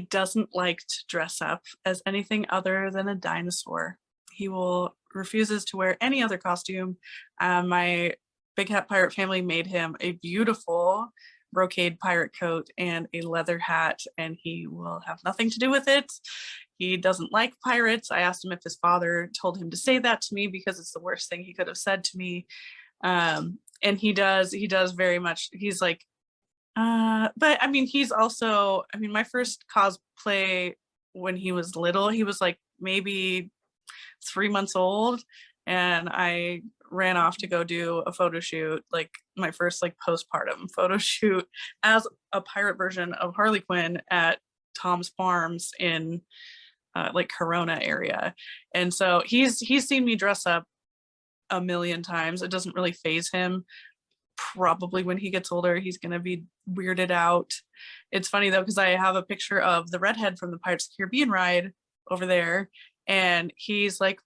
doesn't like to dress up as anything other than a dinosaur. He refuses to wear any other costume. My Big Hat Pirate family made him a beautiful brocade pirate coat and a leather hat, and he will have nothing to do with it. He doesn't like pirates. I asked him if his father told him to say that to me because it's the worst thing he could have said to me. And he does very much. He's like, but I mean, he's also, I mean, my first cosplay when he was little, he was like maybe 3 months old, and I ran off to go do a photo shoot, like my first like postpartum photo shoot as a pirate version of Harley Quinn at Tom's Farms in like Corona area. And so he's seen me dress up a million times. It doesn't really faze him. Probably when he gets older, he's going to be weirded out. It's funny though, because I have a picture of the redhead from the Pirates of the Caribbean ride over there. And he's like,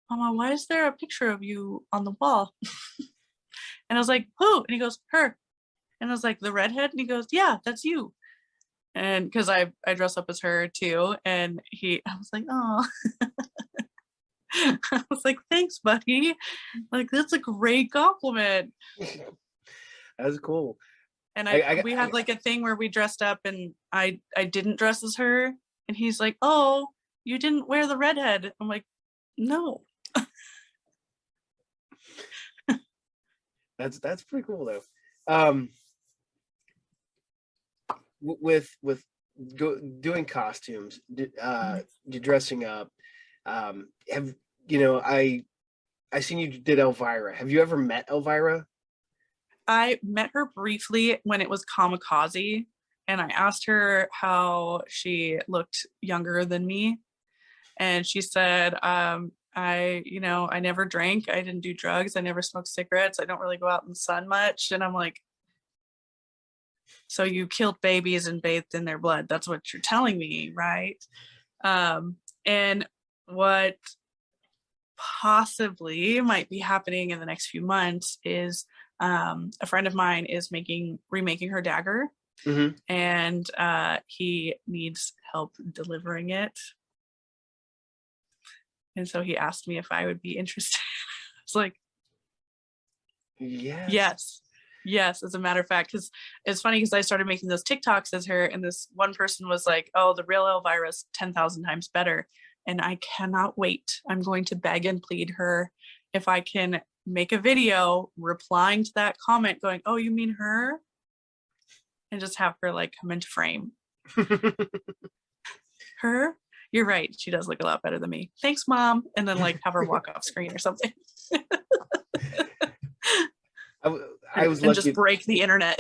Mama, why is there a picture of you on the wall? And I was like, who? And he goes, her. And I was like, the redhead? And he goes, yeah, that's you. And because I dress up as her too. And I was like, oh. I was like, thanks, buddy. Like, that's a great compliment. That's cool. And we had like a thing where we dressed up, and I didn't dress as her. And he's like, oh, you didn't wear the redhead. I'm like, no. That's pretty cool though. With doing costumes, you dressing up. Have I seen you did Elvira. Have you ever met Elvira? I met her briefly when it was Kamikaze, and I asked her how she looked younger than me. And she said, I never drank. I didn't do drugs. I never smoked cigarettes. I don't really go out in the sun much. And I'm like, so you killed babies and bathed in their blood. That's what you're telling me, right? And what possibly might be happening in the next few months is a friend of mine is remaking her dagger, Mm-hmm. and he needs help delivering it. And so he asked me if I would be interested. I was like, yes, as a matter of fact, because it's funny because I started making those TikToks as her, and this one person was like, oh, the real Elvira's 10,000 times better. And I cannot wait. I'm going to beg and plead her if I can make a video replying to that comment going, oh, you mean her? And just have her like come into frame. Her? You're right. She does look a lot better than me. Thanks, Mom. And then like have her walk off screen or something. I was and lucky. Just break the internet.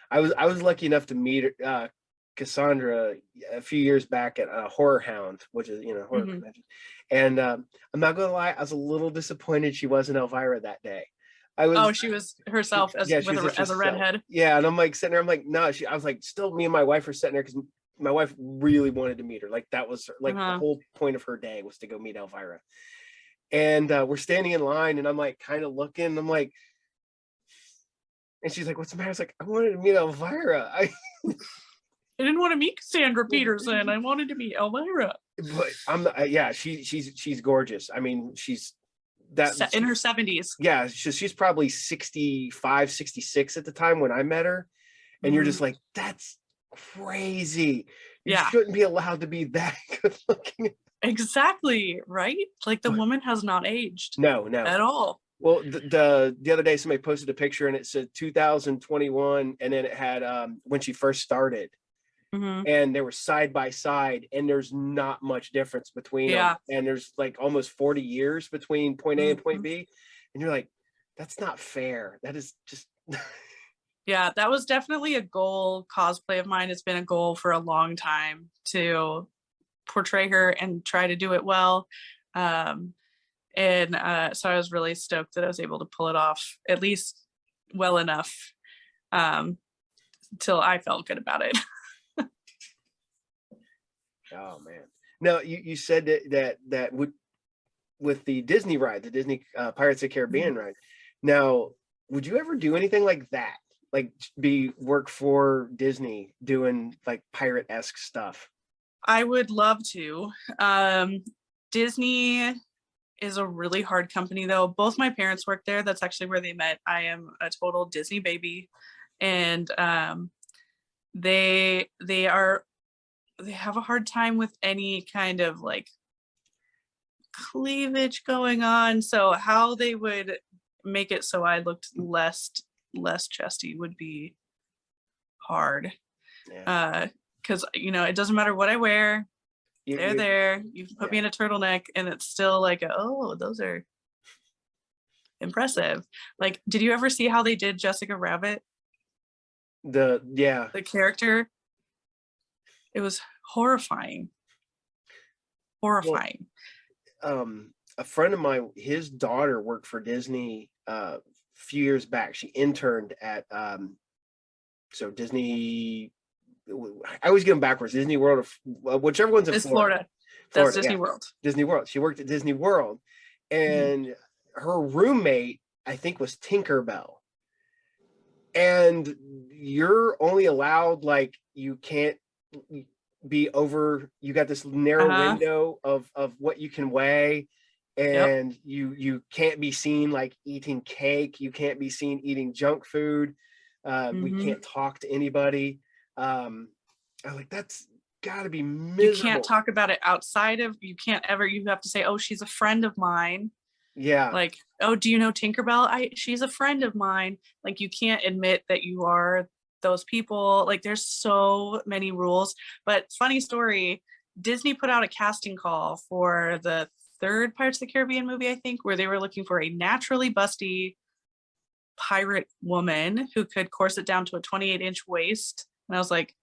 I was lucky enough to meet Cassandra a few years back at Horror Hound, which is horror convention. And I'm not gonna lie, I was a little disappointed she wasn't Elvira that day. She was herself as a redhead. Yeah, and I'm like sitting there, I'm like, no, I was like, still me and my wife were sitting there because my wife really wanted to meet her. Like that was like the whole point of her day was to go meet Elvira. And we're standing in line, and I'm like kind of looking, and I'm like, and she's like, what's the matter? I was like, I wanted to meet Elvira. I didn't want to meet Cassandra Peterson. I wanted to meet Elvira. But she's gorgeous. I mean, she's in her 70s. Yeah, she's probably 65, 66 at the time when I met her. And you're just like, that's crazy. You shouldn't be allowed to be that good looking. Exactly, right? Like the woman has not aged. No. At all. Well, the other day somebody posted a picture and it said 2021, and then it had when she first started. Mm-hmm. And they were side by side, and there's not much difference between them. And there's like almost 40 years between point A and point B. And you're like, that's not fair. That is just Yeah, that was definitely a goal cosplay of mine. It's been a goal for a long time to portray her and try to do it well. So I was really stoked that I was able to pull it off at least well enough till I felt good about it. Oh man! Now you said that with the Disney ride, the Disney Pirates of the Caribbean ride. Now, would you ever do anything like that? Like work for Disney doing like pirate-esque stuff? I would love to. Disney is a really hard company though. Both my parents work there. That's actually where they met. I am a total Disney baby. And they have a hard time with any kind of like cleavage going on. So how they would make it so I looked less chesty would be hard. Because it doesn't matter what I wear. They're there. You can put me in a turtleneck and it's still like, oh, those are impressive. Like, did you ever see how they did Jessica Rabbit? The character. It was horrifying. Well, a friend of mine, his daughter worked for Disney a few years back. She interned at Disney. I always get them backwards. Disney World, or whichever one's in Florida. That's Disney World. Disney World. She worked at Disney World, and her roommate, I think, was Tinkerbell. And you're only allowed, like, you can't be over. You got this narrow window of what you can weigh, and you can't be seen like eating cake. You can't be seen eating junk food. We can't talk to anybody. I'm like, that's got to be miserable. You can't talk about it outside of. You can't ever. You have to say, "Oh, she's a friend of mine." Yeah. Like, oh, do you know Tinkerbell? She's a friend of mine. Like, you can't admit that you are those people. Like there's so many rules. But funny story, Disney put out a casting call for the third Pirates of the Caribbean movie, I think, where they were looking for a naturally busty pirate woman who could corset down to a 28-inch waist. And I was like,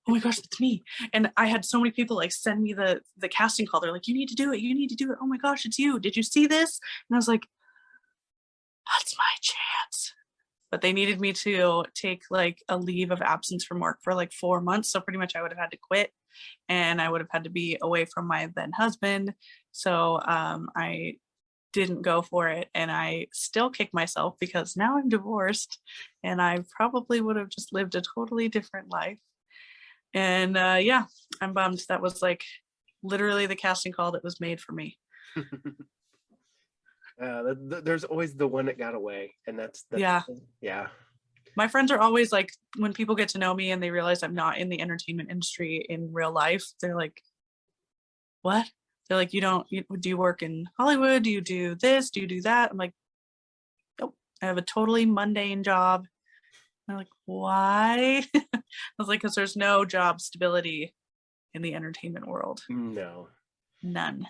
oh my gosh, that's me. And I had so many people like send me the casting call. They're like, you need to do it. You need to do it. Oh my gosh, it's you. Did you see this? And I was like, that's my chance. But they needed me to take like a leave of absence from work for like 4 months. So pretty much I would have had to quit, and I would have had to be away from my then husband. So I didn't go for it, and I still kick myself because now I'm divorced, and I probably would have just lived a totally different life. And yeah, I'm bummed. That was like literally the casting call that was made for me. There's always the one that got away, and that's Yeah. Yeah. My friends are always like, when people get to know me and they realize I'm not in the entertainment industry in real life, they're like, what? They're like, do you work in Hollywood? Do you do this? Do you do that? I'm like, nope, I have a totally mundane job. They're like, why? I was like, because there's no job stability in the entertainment world. No. None.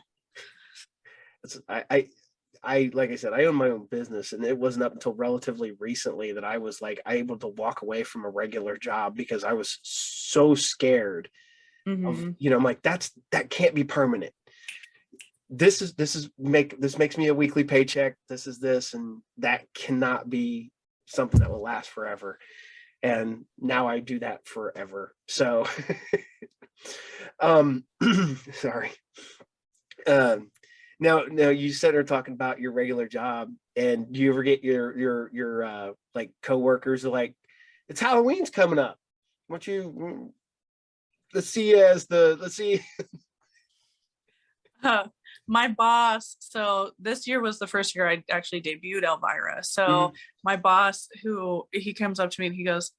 I like I said, I own my own business, and it wasn't up until relatively recently that I was like able to walk away from a regular job because I was so scared of, I'm like, that can't be permanent. This makes me a weekly paycheck. This is this, and that cannot be something that will last forever. And now I do that forever. So sorry. Now you said are talking about your regular job, and do you ever get your like coworkers are like, it's Halloween's coming up. Let's see. My boss, so this year was the first year I actually debuted Elvira. So my boss, he comes up to me and he goes,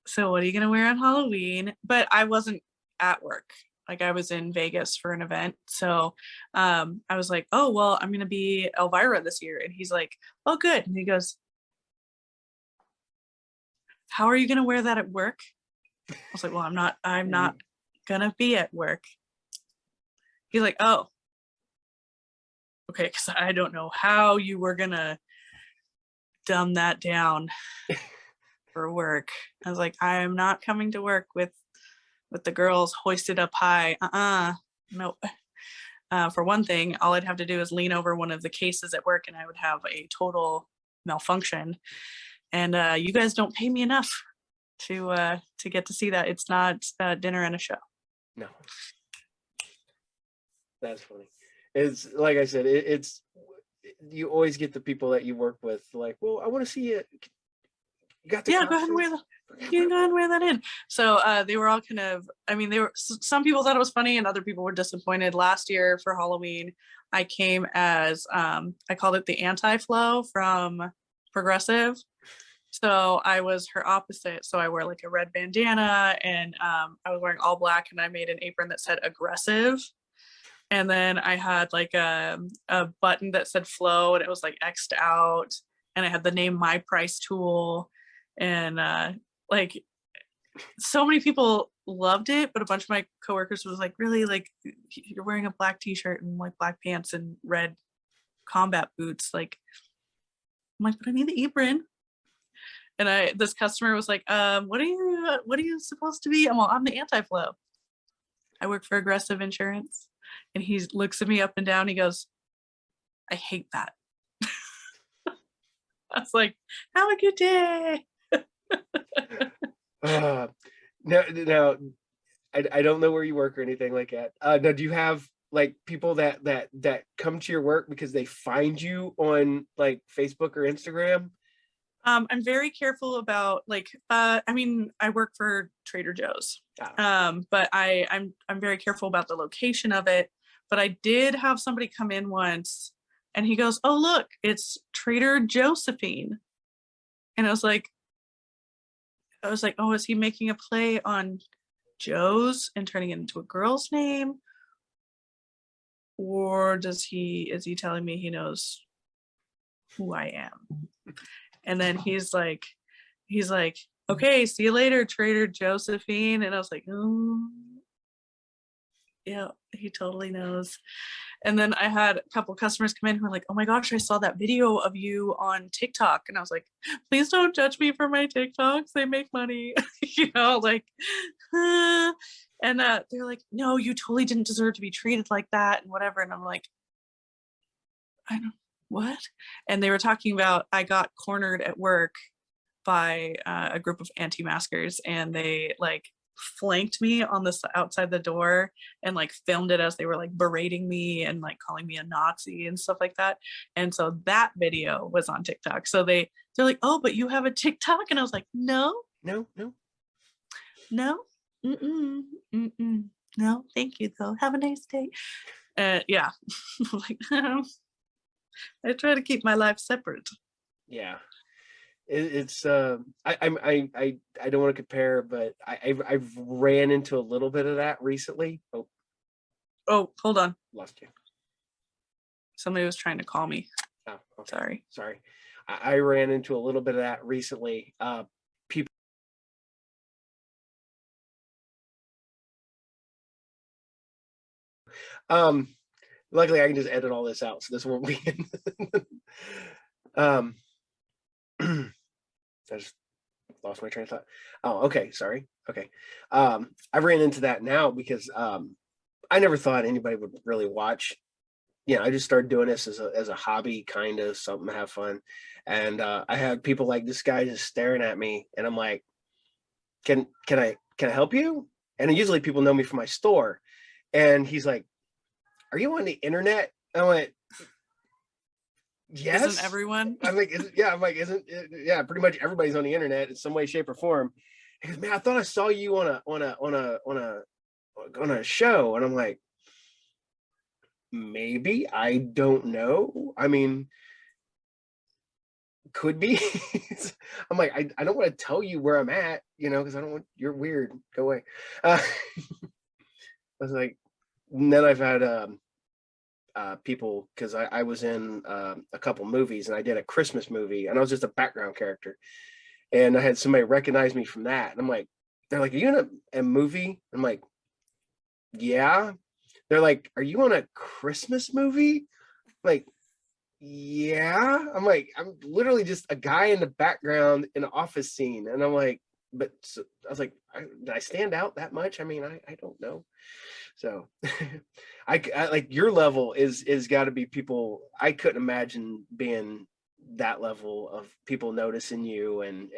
so what are you gonna wear on Halloween? But I wasn't at work. Like I was in Vegas for an event. So I was like, oh, well, I'm going to be Elvira this year. And he's like, oh, good. And he goes, how are you going to wear that at work? I was like, well, I'm not going to be at work. He's like, oh, okay. Cause I don't know how you were going to dumb that down for work. I was like, I am not coming to work with the girls hoisted up high. Nope. For one thing, all I'd have to do is lean over one of the cases at work and I would have a total malfunction. And you guys don't pay me enough to get to see that. It's not dinner and a show. No. That's funny. It's like I said, it's you always get the people that you work with like, well, I want to see it. You got the go ahead and wear that. You can go ahead and wear that in. So they were all kind of, some people thought it was funny and other people were disappointed. Last year for Halloween, I came as, I called it the anti-Flo from Progressive. So I was her opposite. So I wear like a red bandana and I was wearing all black and I made an apron that said aggressive. And then I had like a button that said Flo and it was like X'd out. And I had the name My Price Tool. And like so many people loved it, but a bunch of my coworkers was like, really, like you're wearing a black t-shirt and like black pants and red combat boots, like I'm like, but I need the apron. And this customer was like, what are you supposed to be? I'm the anti-Flo. I work for Aggressive Insurance. And he looks at me up and down, he goes, I hate that. I was like, have a good day. Now, I don't know where you work or anything like that. Now, do you have like people that come to your work because they find you on like Facebook or Instagram? I'm very careful about like, I work for Trader Joe's, but I'm very careful about the location of it. But I did have somebody come in once and he goes, oh, look, it's Trader Josephine. And I was like, oh, is he making a play on Joe's and turning it into a girl's name? Or is he telling me he knows who I am? And then he's like, he's like, okay, see you later, Trader Josephine. And I was like, oh, yeah, he totally knows. And then I had a couple customers come in who were like, oh my gosh, I saw that video of you on TikTok. And I was like, please don't judge me for my TikToks. They make money, like, and they're like, no, you totally didn't deserve to be treated like that and whatever. And I'm like, I don't, what? And they were talking about, I got cornered at work by a group of anti-maskers, and they like flanked me on the outside the door and like filmed it as they were like berating me and like calling me a Nazi and stuff like that. And so that video was on TikTok. So they're like, oh, but you have a TikTok? And I was like, no, No. no, thank you though. Have a nice day. Yeah. Like, I try to keep my life separate. Yeah. It's I don't want to compare, but I've ran into a little bit of that recently. Oh, hold on. Lost you. Somebody was trying to call me. Oh, okay. Sorry. Sorry. I ran into a little bit of that recently. People. Luckily I can just edit all this out, so this won't be in. I just lost my train of thought. Oh, okay, sorry. Okay. I ran into that now because I never thought anybody would really watch. I just started doing this as a hobby, kind of something to have fun. And I had people like this guy just staring at me, and I'm like, can I help you? And usually people know me from my store. And he's like, are you on the internet? I went, yes. Isn't everyone? I'm like, yeah, pretty much everybody's on the internet in some way, shape, or form. He goes, man, I thought I saw you on a show. And I'm like, maybe, I don't know. I mean, could be. I'm like, I don't want to tell you where I'm at, because I don't want, you're weird. Go away. I was like, and then I've had people, because I was in a couple movies, and I did a Christmas movie, and I was just a background character, and I had somebody recognize me from that, and I'm like, they're like, are you in a movie? I'm like, yeah. They're like, are you on a Christmas movie? I'm like, yeah. I'm like, I'm literally just a guy in the background in an office scene, and I'm like, but so, I was like, did I stand out that much? I mean, I don't know. So I like, your level is got to be people. I couldn't imagine being that level of people noticing you, and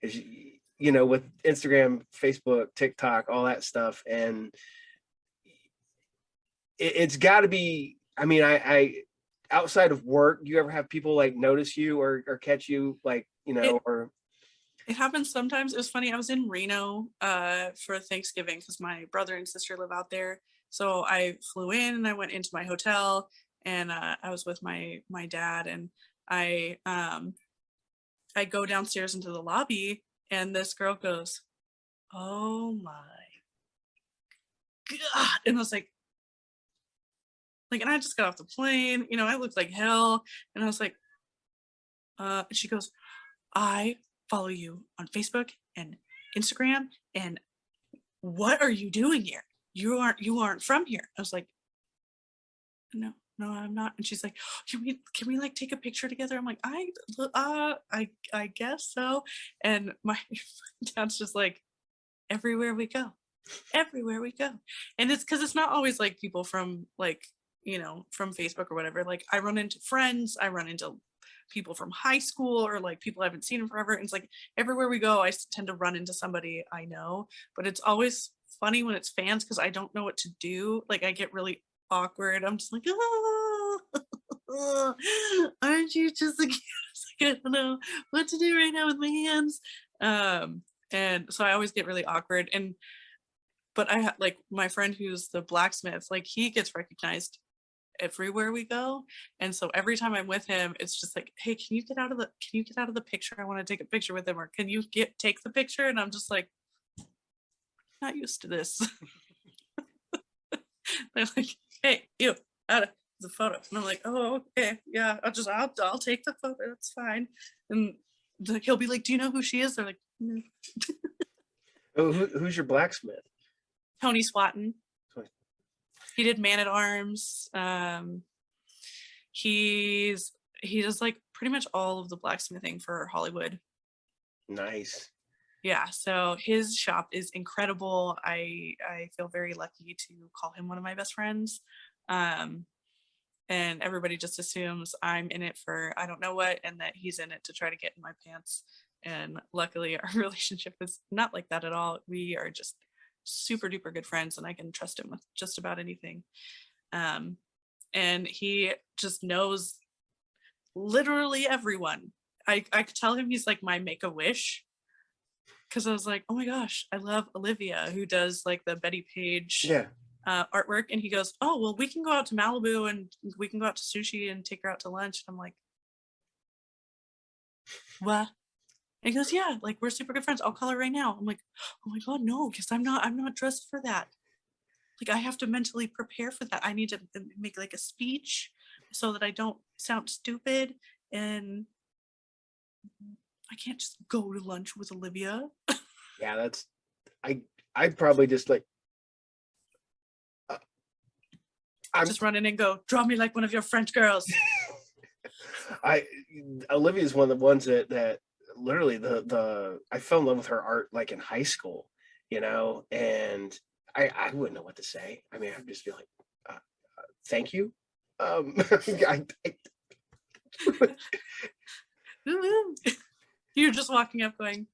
with Instagram, Facebook, TikTok, all that stuff. And it's got to be, I mean, I outside of work, do you ever have people like notice you or catch you, like, or it happens sometimes. It was funny. I was in Reno for Thanksgiving because my brother and sister live out there. So I flew in and I went into my hotel, and I was with my dad, and I go downstairs into the lobby, and this girl goes, oh my God. And I was like, and I just got off the plane, I looked like hell. And I was like, and she goes, I follow you on Facebook and Instagram, and what are you doing here? You aren't from here. I was like, no, I'm not. And she's like, can we like take a picture together? I'm like, I guess so. And my dad's just like, everywhere we go. And it's because it's not always like people from like, from Facebook or whatever. Like, I run into friends, I run into people from high school, or like people I haven't seen in forever. And it's like everywhere we go, I tend to run into somebody I know. But it's always funny when it's fans, because I don't know what to do. Like, I get really awkward. I'm just like, aren't you just like, I don't know what to do right now with my hands. And so I always get really awkward. But I like my friend who's the blacksmith, like, he gets recognized everywhere we go. And so every time I'm with him, it's just like, hey, can you get out of the picture? I want to take a picture with him. Or can you take the picture? And I'm just like, not used to this. They're like, hey, you, out of the photo. And I'm like, oh, okay, yeah, I'll take the photo, it's fine. And he'll be like, do you know who she is? They're like, no. Oh, who's your blacksmith? Tony Swatton. Tony. He did Man at Arms. He does like pretty much all of the blacksmithing for Hollywood. Nice. Yeah, so his shop is incredible. I feel very lucky to call him one of my best friends. And everybody just assumes I'm in it for I don't know what, and that he's in it to try to get in my pants. And luckily our relationship is not like that at all. We are just super duper good friends, and I can trust him with just about anything. And he just knows literally everyone. I could tell him he's like my Make-A-Wish, because I was like, oh my gosh, I love Olivia, who does like the Betty Page artwork. And he goes, oh, well, we can go out to Malibu and we can go out to sushi and take her out to lunch. And I'm like, what? And he goes, yeah, like we're super good friends. I'll call her right now. I'm like, oh my God, no, because I'm not dressed for that. Like I have to mentally prepare for that. I need to make like a speech so that I don't sound stupid. And I can't just go to lunch with Olivia. Yeah, that's I'd probably just like I'm just run in and go, draw me like one of your French girls. Olivia's one of the ones that literally I fell in love with her art like in high school, you know, and I wouldn't know what to say. I mean, I'd just be like, thank you. You're just walking up going,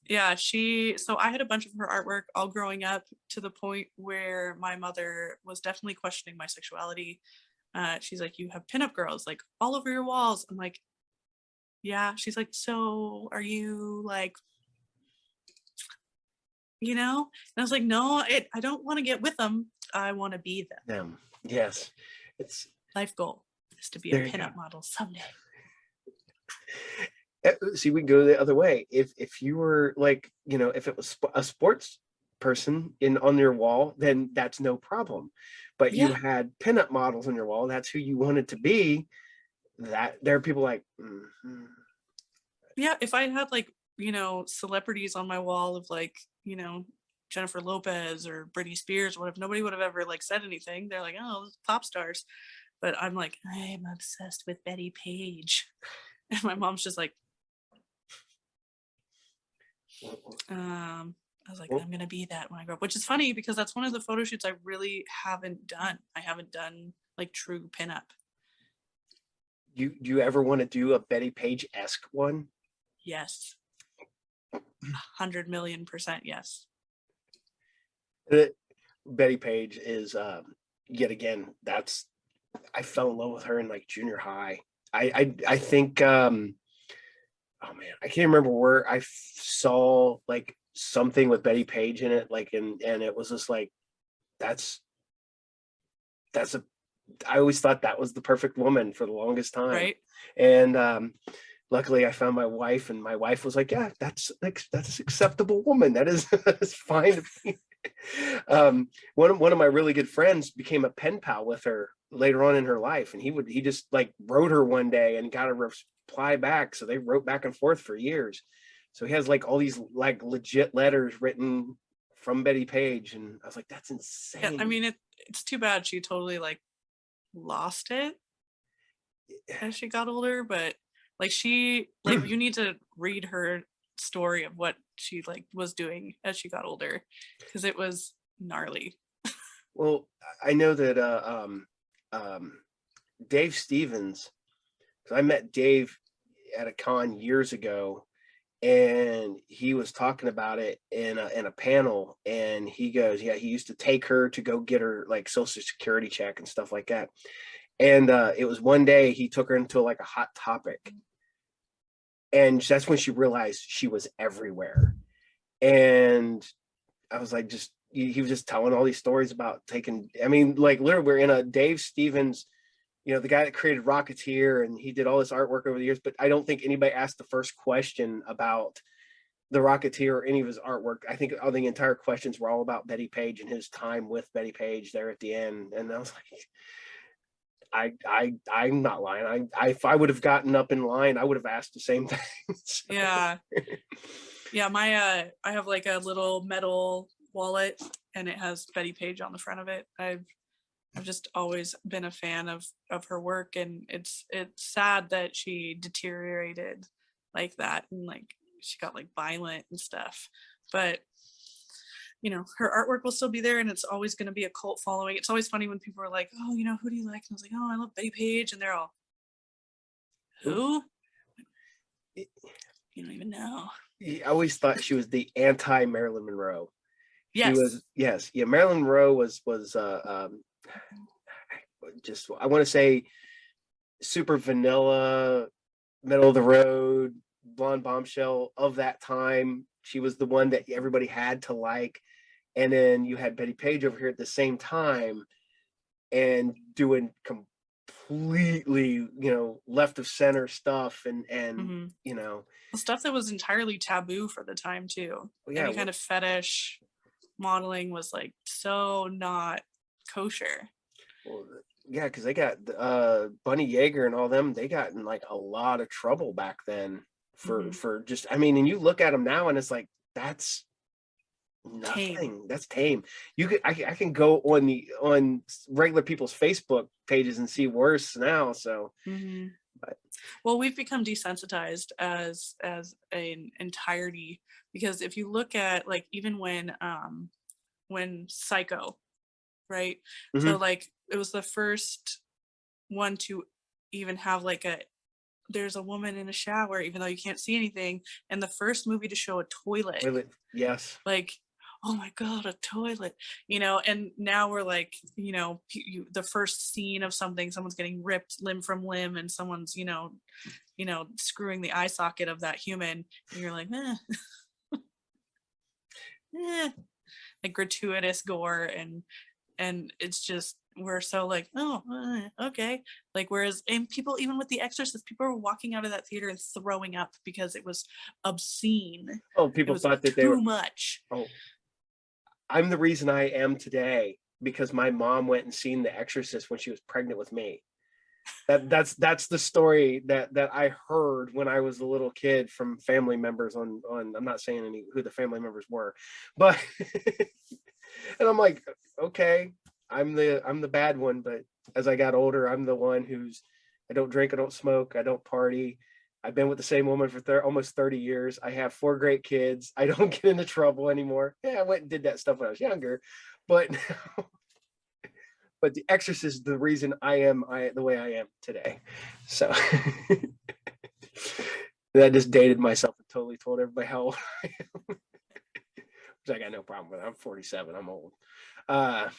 yeah, so I had a bunch of her artwork all growing up, to the point where my mother was definitely questioning my sexuality. She's like, you have pinup girls like all over your walls. I'm like, yeah. She's like, so are you like, you know? And I was like, no, I don't want to get with them. I want to be them. Yes. It's life goal is to be a pinup model someday. See, we go the other way. If you were like, you know, if it was a sports person on your wall, then that's no problem. But you had pinup models on your wall, that's who you wanted to be. That there are people like, yeah, if I had like, you know, celebrities on my wall of like, you know, Jennifer Lopez or Britney Spears, what if nobody would have ever like said anything? They're like, oh, pop stars. But I'm like, I'm obsessed with Betty Page. And my mom's just like, I was like, I'm gonna be that when I grow up, which is funny because that's one of the photo shoots I really haven't done. I haven't done like true pinup. You ever want to do a Betty Page-esque one? Yes. 100,000,000% yes. Betty Page is yet again, I fell in love with her in like junior high. I think oh man, I can't remember where I saw like something with Betty Page in it, like and it was just like I always thought that was the perfect woman for the longest time. Right. And luckily I found my wife, and my wife was like, yeah, that's an acceptable woman. That's fine. One of my really good friends became a pen pal with her later on in her life, and he just like wrote her one day and got a reply back. So they wrote back and forth for years. So he has like all these like legit letters written from Betty Page, and I was like, that's insane. Yeah, I mean, it's too bad she totally like lost it as she got older, but like you need to read her story of what she like was doing as she got older, because it was gnarly. Well, I know that Dave Stevens, because I met Dave at a con years ago, and he was talking about it in a panel, and he goes, yeah, he used to take her to go get her like social security check and stuff like that. And it was one day he took her into like a Hot Topic, and that's when she realized she was everywhere. And I was like, he was just telling all these stories about taking, I mean, like literally we're in a Dave Stevens, you know, the guy that created Rocketeer, and he did all this artwork over the years, but I don't think anybody asked the first question about the Rocketeer or any of his artwork. I think all the entire questions were all about Betty Page and his time with Betty Page there at the end. And I was like, I'm not lying. If I would have gotten up in line, I would have asked the same thing. So. Yeah. Yeah, my I have like a little metal wallet and it has Betty Page on the front of it. I've just always been a fan of her work, and it's sad that she deteriorated like that, and like she got like violent and stuff. But you know, her artwork will still be there, and it's always going to be a cult following. It's always funny when people are like, "Oh, you know, who do you like?" And I was like, "Oh, I love Betty Page," and they're all, "Who?" You don't even know. I always thought she was the anti Marilyn Monroe. She was, Yes. yes, yeah. Marilyn Monroe was just, I want to say, super vanilla, middle of the road, blonde bombshell of that time. She was the one that everybody had to like. And then you had Betty Page over here at the same time and doing completely, left of center stuff, and Mm-hmm. you know, Stuff that was entirely taboo for the time too. yeah, Any kind of fetish modeling was like so not kosher. well, yeah, because they got Bunny Yeager and all them. They got in like a lot of trouble back then Mm-hmm. for just. I mean, and you look at them now, and it's like that's Tame. nothing. That's tame. I can go on regular people's Facebook pages and see worse now. So, Mm-hmm. but Well, we've become desensitized as an entirety, because if you look at like even when Psycho, right? So mhm. like it was the first one to even have like a there's a woman in a shower even though you can't see anything, and the first movie to show a toilet. Toilet, yes. Like, oh my god, a toilet, you know. And now we're like, you know, the first scene of something, someone's getting ripped limb from limb, and someone's, screwing the eye socket of that human, and you're like, eh. Like gratuitous gore, and it's just, we're so like, oh, okay. Like, whereas, and people, even with The Exorcist, people were walking out of that theater and throwing up because it was obscene. Oh, It people was thought that they too were. much. Oh, I'm the reason I am today because my mom went and seen The Exorcist when she was pregnant with me. That's the story that I heard when I was a little kid from family members on I'm not saying who the family members were, but and I'm like, okay, I'm the bad one, but as I got older, I'm the one who's I don't drink, I don't smoke, I don't party. I've been with the same woman for almost 30 years. I have 4 great kids. I don't get into trouble anymore. Yeah, I went and did that stuff when I was younger, but but The Exorcist is the reason I am the way I am today. So I just dated myself and totally told everybody how old I am, which I got no problem with. I'm 47. I'm old. Uh,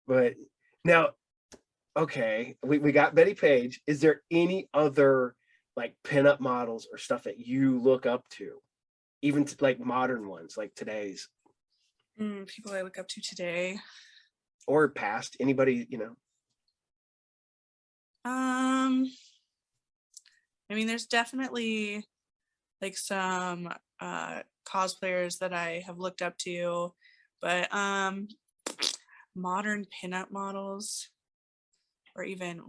but now, okay, we got Betty Page. Is there any other like pinup models or stuff that you look up to, even to, like modern ones, like today's People I look up to today. or past? Anybody, I mean, there's definitely like some cosplayers that I have looked up to, but modern pinup models, or even,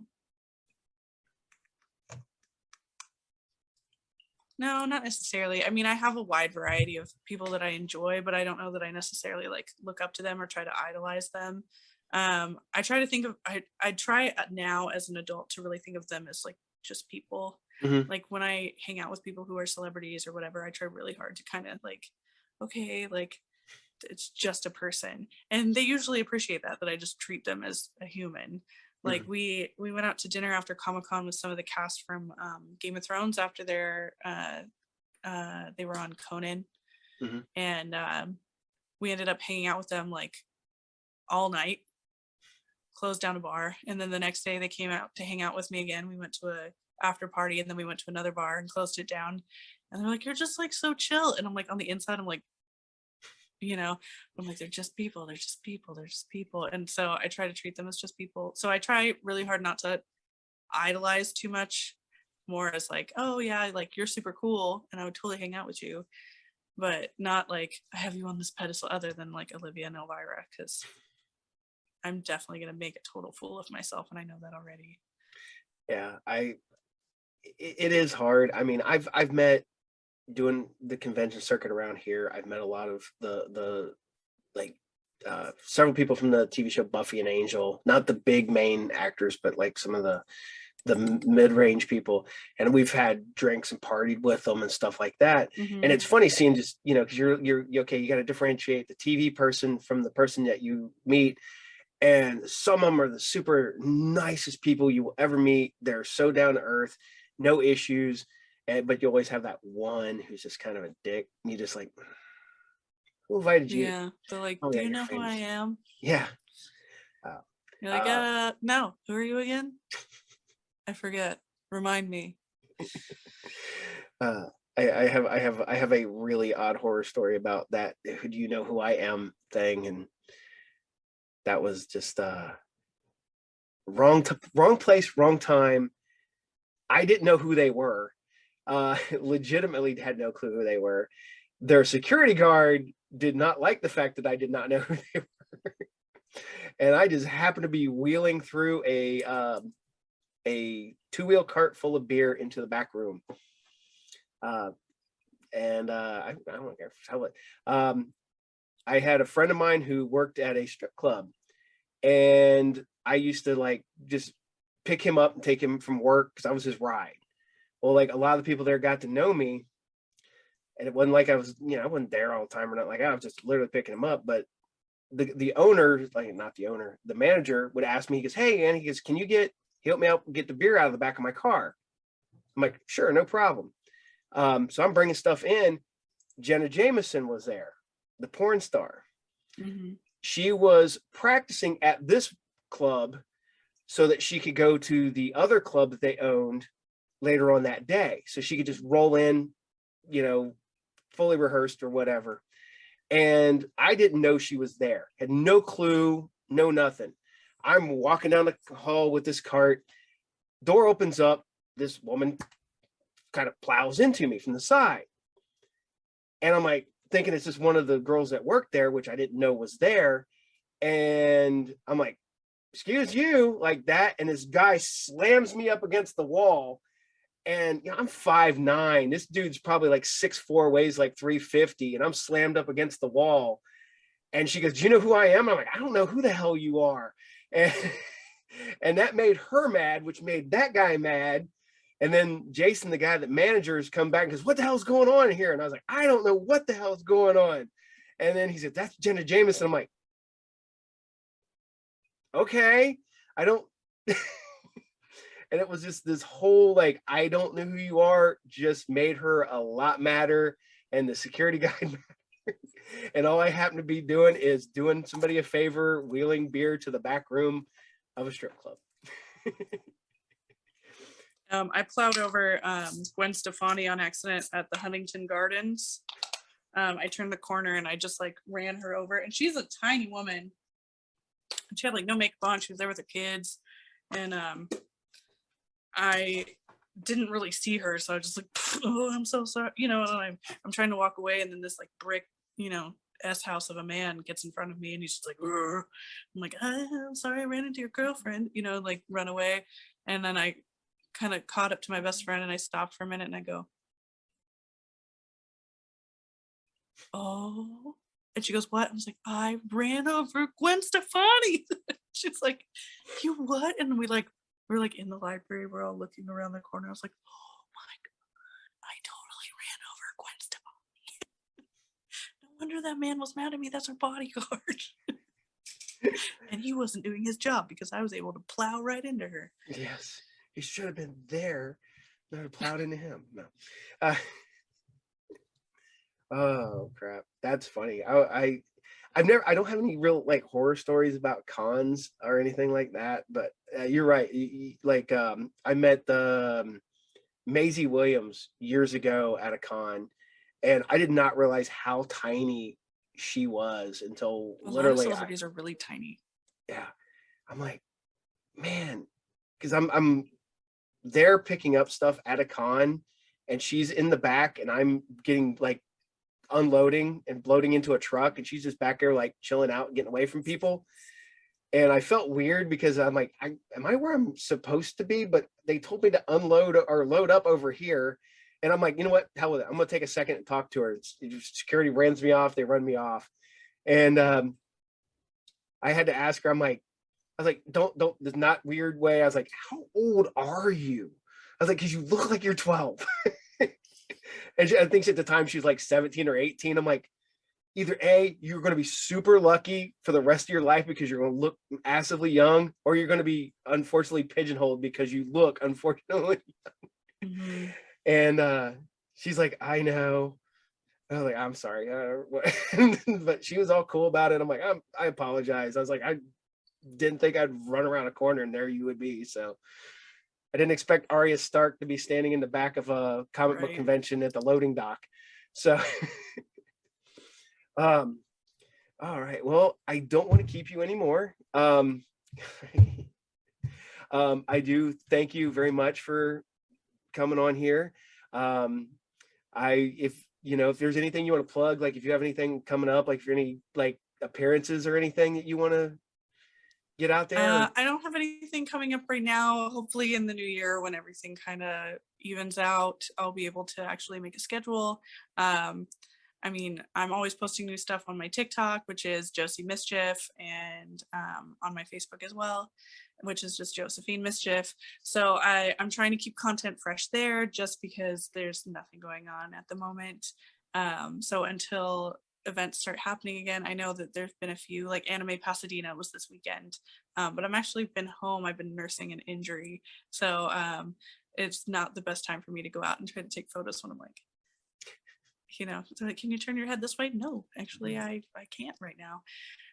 no, not necessarily. I mean, I have a wide variety of people that I enjoy, but I don't know that I necessarily like look up to them or try to idolize them. I try to think of, I try now as an adult to really think of them as like just people. Mhm. Like when I hang out with people who are celebrities or whatever, I try really hard to kind of like, okay, like it's just a person, and they usually appreciate that I just treat them as a human. Like Mhm. we went out to dinner after Comic-Con with some of the cast from Game of Thrones after they were on Conan, Mhm. and we ended up hanging out with them like all night, closed down a bar, and then the next day they came out to hang out with me again. We went to a after party, and then we went to another bar and closed it down, and they're like, you're just like so chill, and I'm like, on the inside I'm like, I'm like, they're just people, they're just people, they're just people. And so I try to treat them as just people. So I try really hard not to idolize too much, more as like, oh yeah, like you're super cool and I would totally hang out with you, but not like I have you on this pedestal, other than like Olivia and Elvira, because I'm definitely gonna make a total fool of myself, and I know that already. Yeah, it is hard. I mean, I've met doing the convention circuit around here. I've met a lot of the like several people from the TV show Buffy and Angel, not the big main actors, but like some of the mid-range people, and we've had drinks and partied with them and stuff like that. And it's funny seeing just, you know, because you're okay, you got to differentiate the TV person from the person that you meet. And some of them are the super nicest people you will ever meet. They're so down to earth, no issues. But you always have that one who's just kind of a dick. And you just like, who invited you? Yeah, they're like, Oh do yeah, you you're know who I famous. am? Yeah. You're like, Uh, no, who are you again? I forget. Remind me. uh, I have a really odd horror story about that. Who do you know who I am thing, and that was just wrong place, wrong time. I didn't know who they were. Legitimately had no clue who they were. Their security guard did not like the fact that I did not know who they were, and I just happened to be wheeling through a two-wheel cart full of beer into the back room. And I don't care if I tell it. I had a friend of mine who worked at a strip club, and I used to like just pick him up and take him from work because I was his ride. Well, like a lot of the people there got to know me, and it wasn't like I was, you know, I wasn't there all the time or not. Like I was just literally picking him up. But the owner, like not the owner, the manager would ask me, he goes, "Hey, Andy, he goes, can you help me out get the beer out of the back of my car?" I'm like, "Sure, no problem." So I'm bringing stuff in. Jenna Jameson was there, the porn star. She was practicing at this club so that she could go to the other club that they owned later on that day. So she could just roll in, you know, fully rehearsed or whatever. And I didn't know she was there, had no clue, no nothing. I'm walking down the hall with this cart. Door opens up. This woman kind of plows into me from the side. And I'm like thinking it's just one of the girls that worked there, which I didn't know was there. And I'm like, "Excuse you," like that. And this guy slams me up against the wall. And you know, I'm 5'9". This dude's probably like 6'4", weighs like 350. And I'm slammed up against the wall. And she goes, "Do you know who I am?" I'm like, "I don't know who the hell you are." And, and that made her mad, which made that guy mad. And then Jason, the guy that managers, come back and goes, "What the hell's going on here?" And I was like, "I don't know what the hell's going on." And then he said, "That's Jenna Jameson." I'm like, "Okay, I don't." And it was just this whole like, I don't know who you are, just made her a lot madder. And the security guy, and all I happen to be doing is doing somebody a favor, wheeling beer to the back room of a strip club. I plowed over Gwen Stefani on accident at the Huntington Gardens. I turned the corner and I just like ran her over, and she's a tiny woman. She had like no makeup on. She was there with her kids, and I didn't really see her, so I was just like, "Oh, I'm so sorry," you know. And I'm trying to walk away, and then this like brick, you know, S house of a man gets in front of me, and he's just like, "Rrr." I'm like, "I'm sorry, I ran into your girlfriend," you know, like run away. And then I kind of caught up to my best friend, and I stopped for a minute, and I go, "Oh," and she goes, "What?" I was like, "I ran over Gwen Stefani." She's like, "You what?" And we're like in the library, we're all looking around the corner. I was like, "Oh my god, I totally ran over Gwen Stefani." No wonder that man was mad at me. That's her bodyguard. And he wasn't doing his job because I was able to plow right into her. Yes, he should have been there, not have plowed into him. No. Oh crap, that's funny. I don't have any real like horror stories about cons or anything like that. But you're right. Like I met Maisie Williams years ago at a con, and I did not realize how tiny she was until A lot of literally celebrities are really tiny. yeah. I'm like, man, because I'm there picking up stuff at a con, and she's in the back, and I'm getting like unloading and loading into a truck, and she's just back there like chilling out and getting away from people. And I felt weird because I'm like, am I where I'm supposed to be? But they told me to unload or load up over here. And I'm like, you know what? Hell with it. I'm going to take a second and talk to her. Security runs me off. They run me off. And I had to ask her, I was like, don't, this not weird way. I was like, how old are you? I was like, because you look like you're 12. And I think at the time she was like 17 or 18. I'm like, either A, you're going to be super lucky for the rest of your life because you're going to look massively young, or you're going to be unfortunately pigeonholed because you look unfortunately. Mhm. And she's like, I know. I was like, I'm sorry. But she was all cool about it. I'm like, I apologize. I was like, I didn't think I'd run around a corner and there you would be. So I didn't expect Arya Stark to be standing in the back of a comic book Right. convention at the loading dock. So um all right. Well, I don't want to keep you anymore. I do thank you very much for coming on here. Um, if if there's anything you want to plug, like if you have anything coming up, like if you're any like appearances or anything that you want to get out there. I don't have anything coming up right now. Hopefully in the new year, when everything kind of evens out, I'll be able to actually make a schedule. Um, I mean, I'm always posting new stuff on my TikTok, which is Josie Mischief, and on my Facebook as well, which is just Josephine Mischief. So I'm trying to keep content fresh there just because there's nothing going on at the moment. So until events start happening again, I know that there's been a few, like Anime Pasadena was this weekend, but I'm actually been home. I've been nursing an injury. So it's not the best time for me to go out and try to take photos when I'm like, can you turn your head this way? No, actually, I can't right now.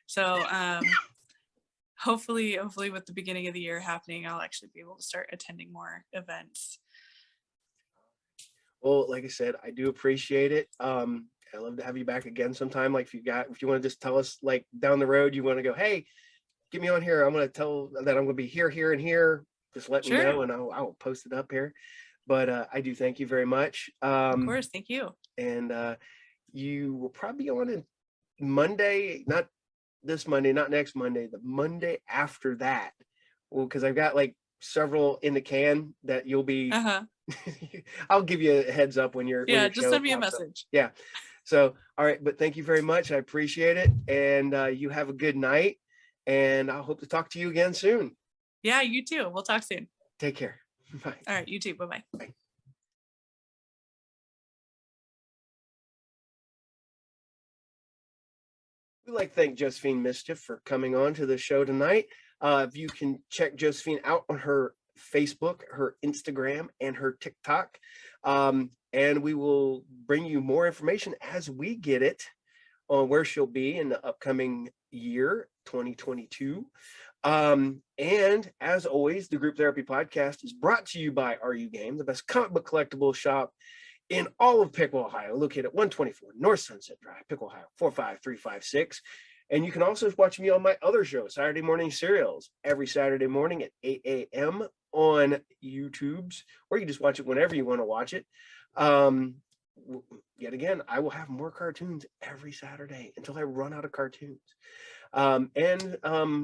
So hopefully with the beginning of the year happening, I'll actually be able to start attending more events. Well, like I said, I do appreciate it. I'd love to have you back again sometime. Like if you want to just tell us like down the road, you want to go, hey, get me on here. I'm going to tell that I'm going to be here, here, and here. Just let me Sure. know, and I'll post it up here. But I do thank you very much. Of course, thank you. And you will probably be on Monday, not this Monday, not next Monday, the Monday after that. Well, because I've got like several in the can that you'll be. I'll give you a heads up when you're. Yeah, just send me a message. Yeah. So, all right, but thank you very much. I appreciate it, and you have a good night. And I hope to talk to you again soon. Yeah, you too. We'll talk soon. Take care. Bye. All right, you too. Bye-bye. Bye. We'd like to thank Josephine Mischief for coming on to the show tonight. If you can check Josephine out on her Facebook, her Instagram, and her TikTok. And we will bring you more information as we get it on where she'll be in the upcoming year, 2022. And as always, the Group Therapy Podcast is brought to you by RU Game, the best comic book collectible shop in all of Pickle, Ohio, located at 124 North Sunset Drive, Pickle, Ohio, 45356. And you can also watch me on my other show, Saturday Morning Serials, every Saturday morning at 8 a.m. on YouTube's, or you can just watch it whenever you want to watch it. Yet again, I will have more cartoons every Saturday until I run out of cartoons. And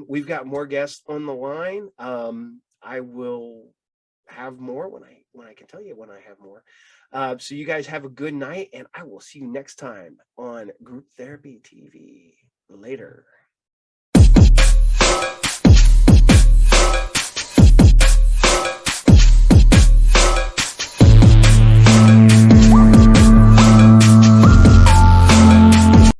we've got more guests on the line. I will have more when I can tell you when I have more. So you guys have a good night, and I will see you next time on Group Therapy TV. Later.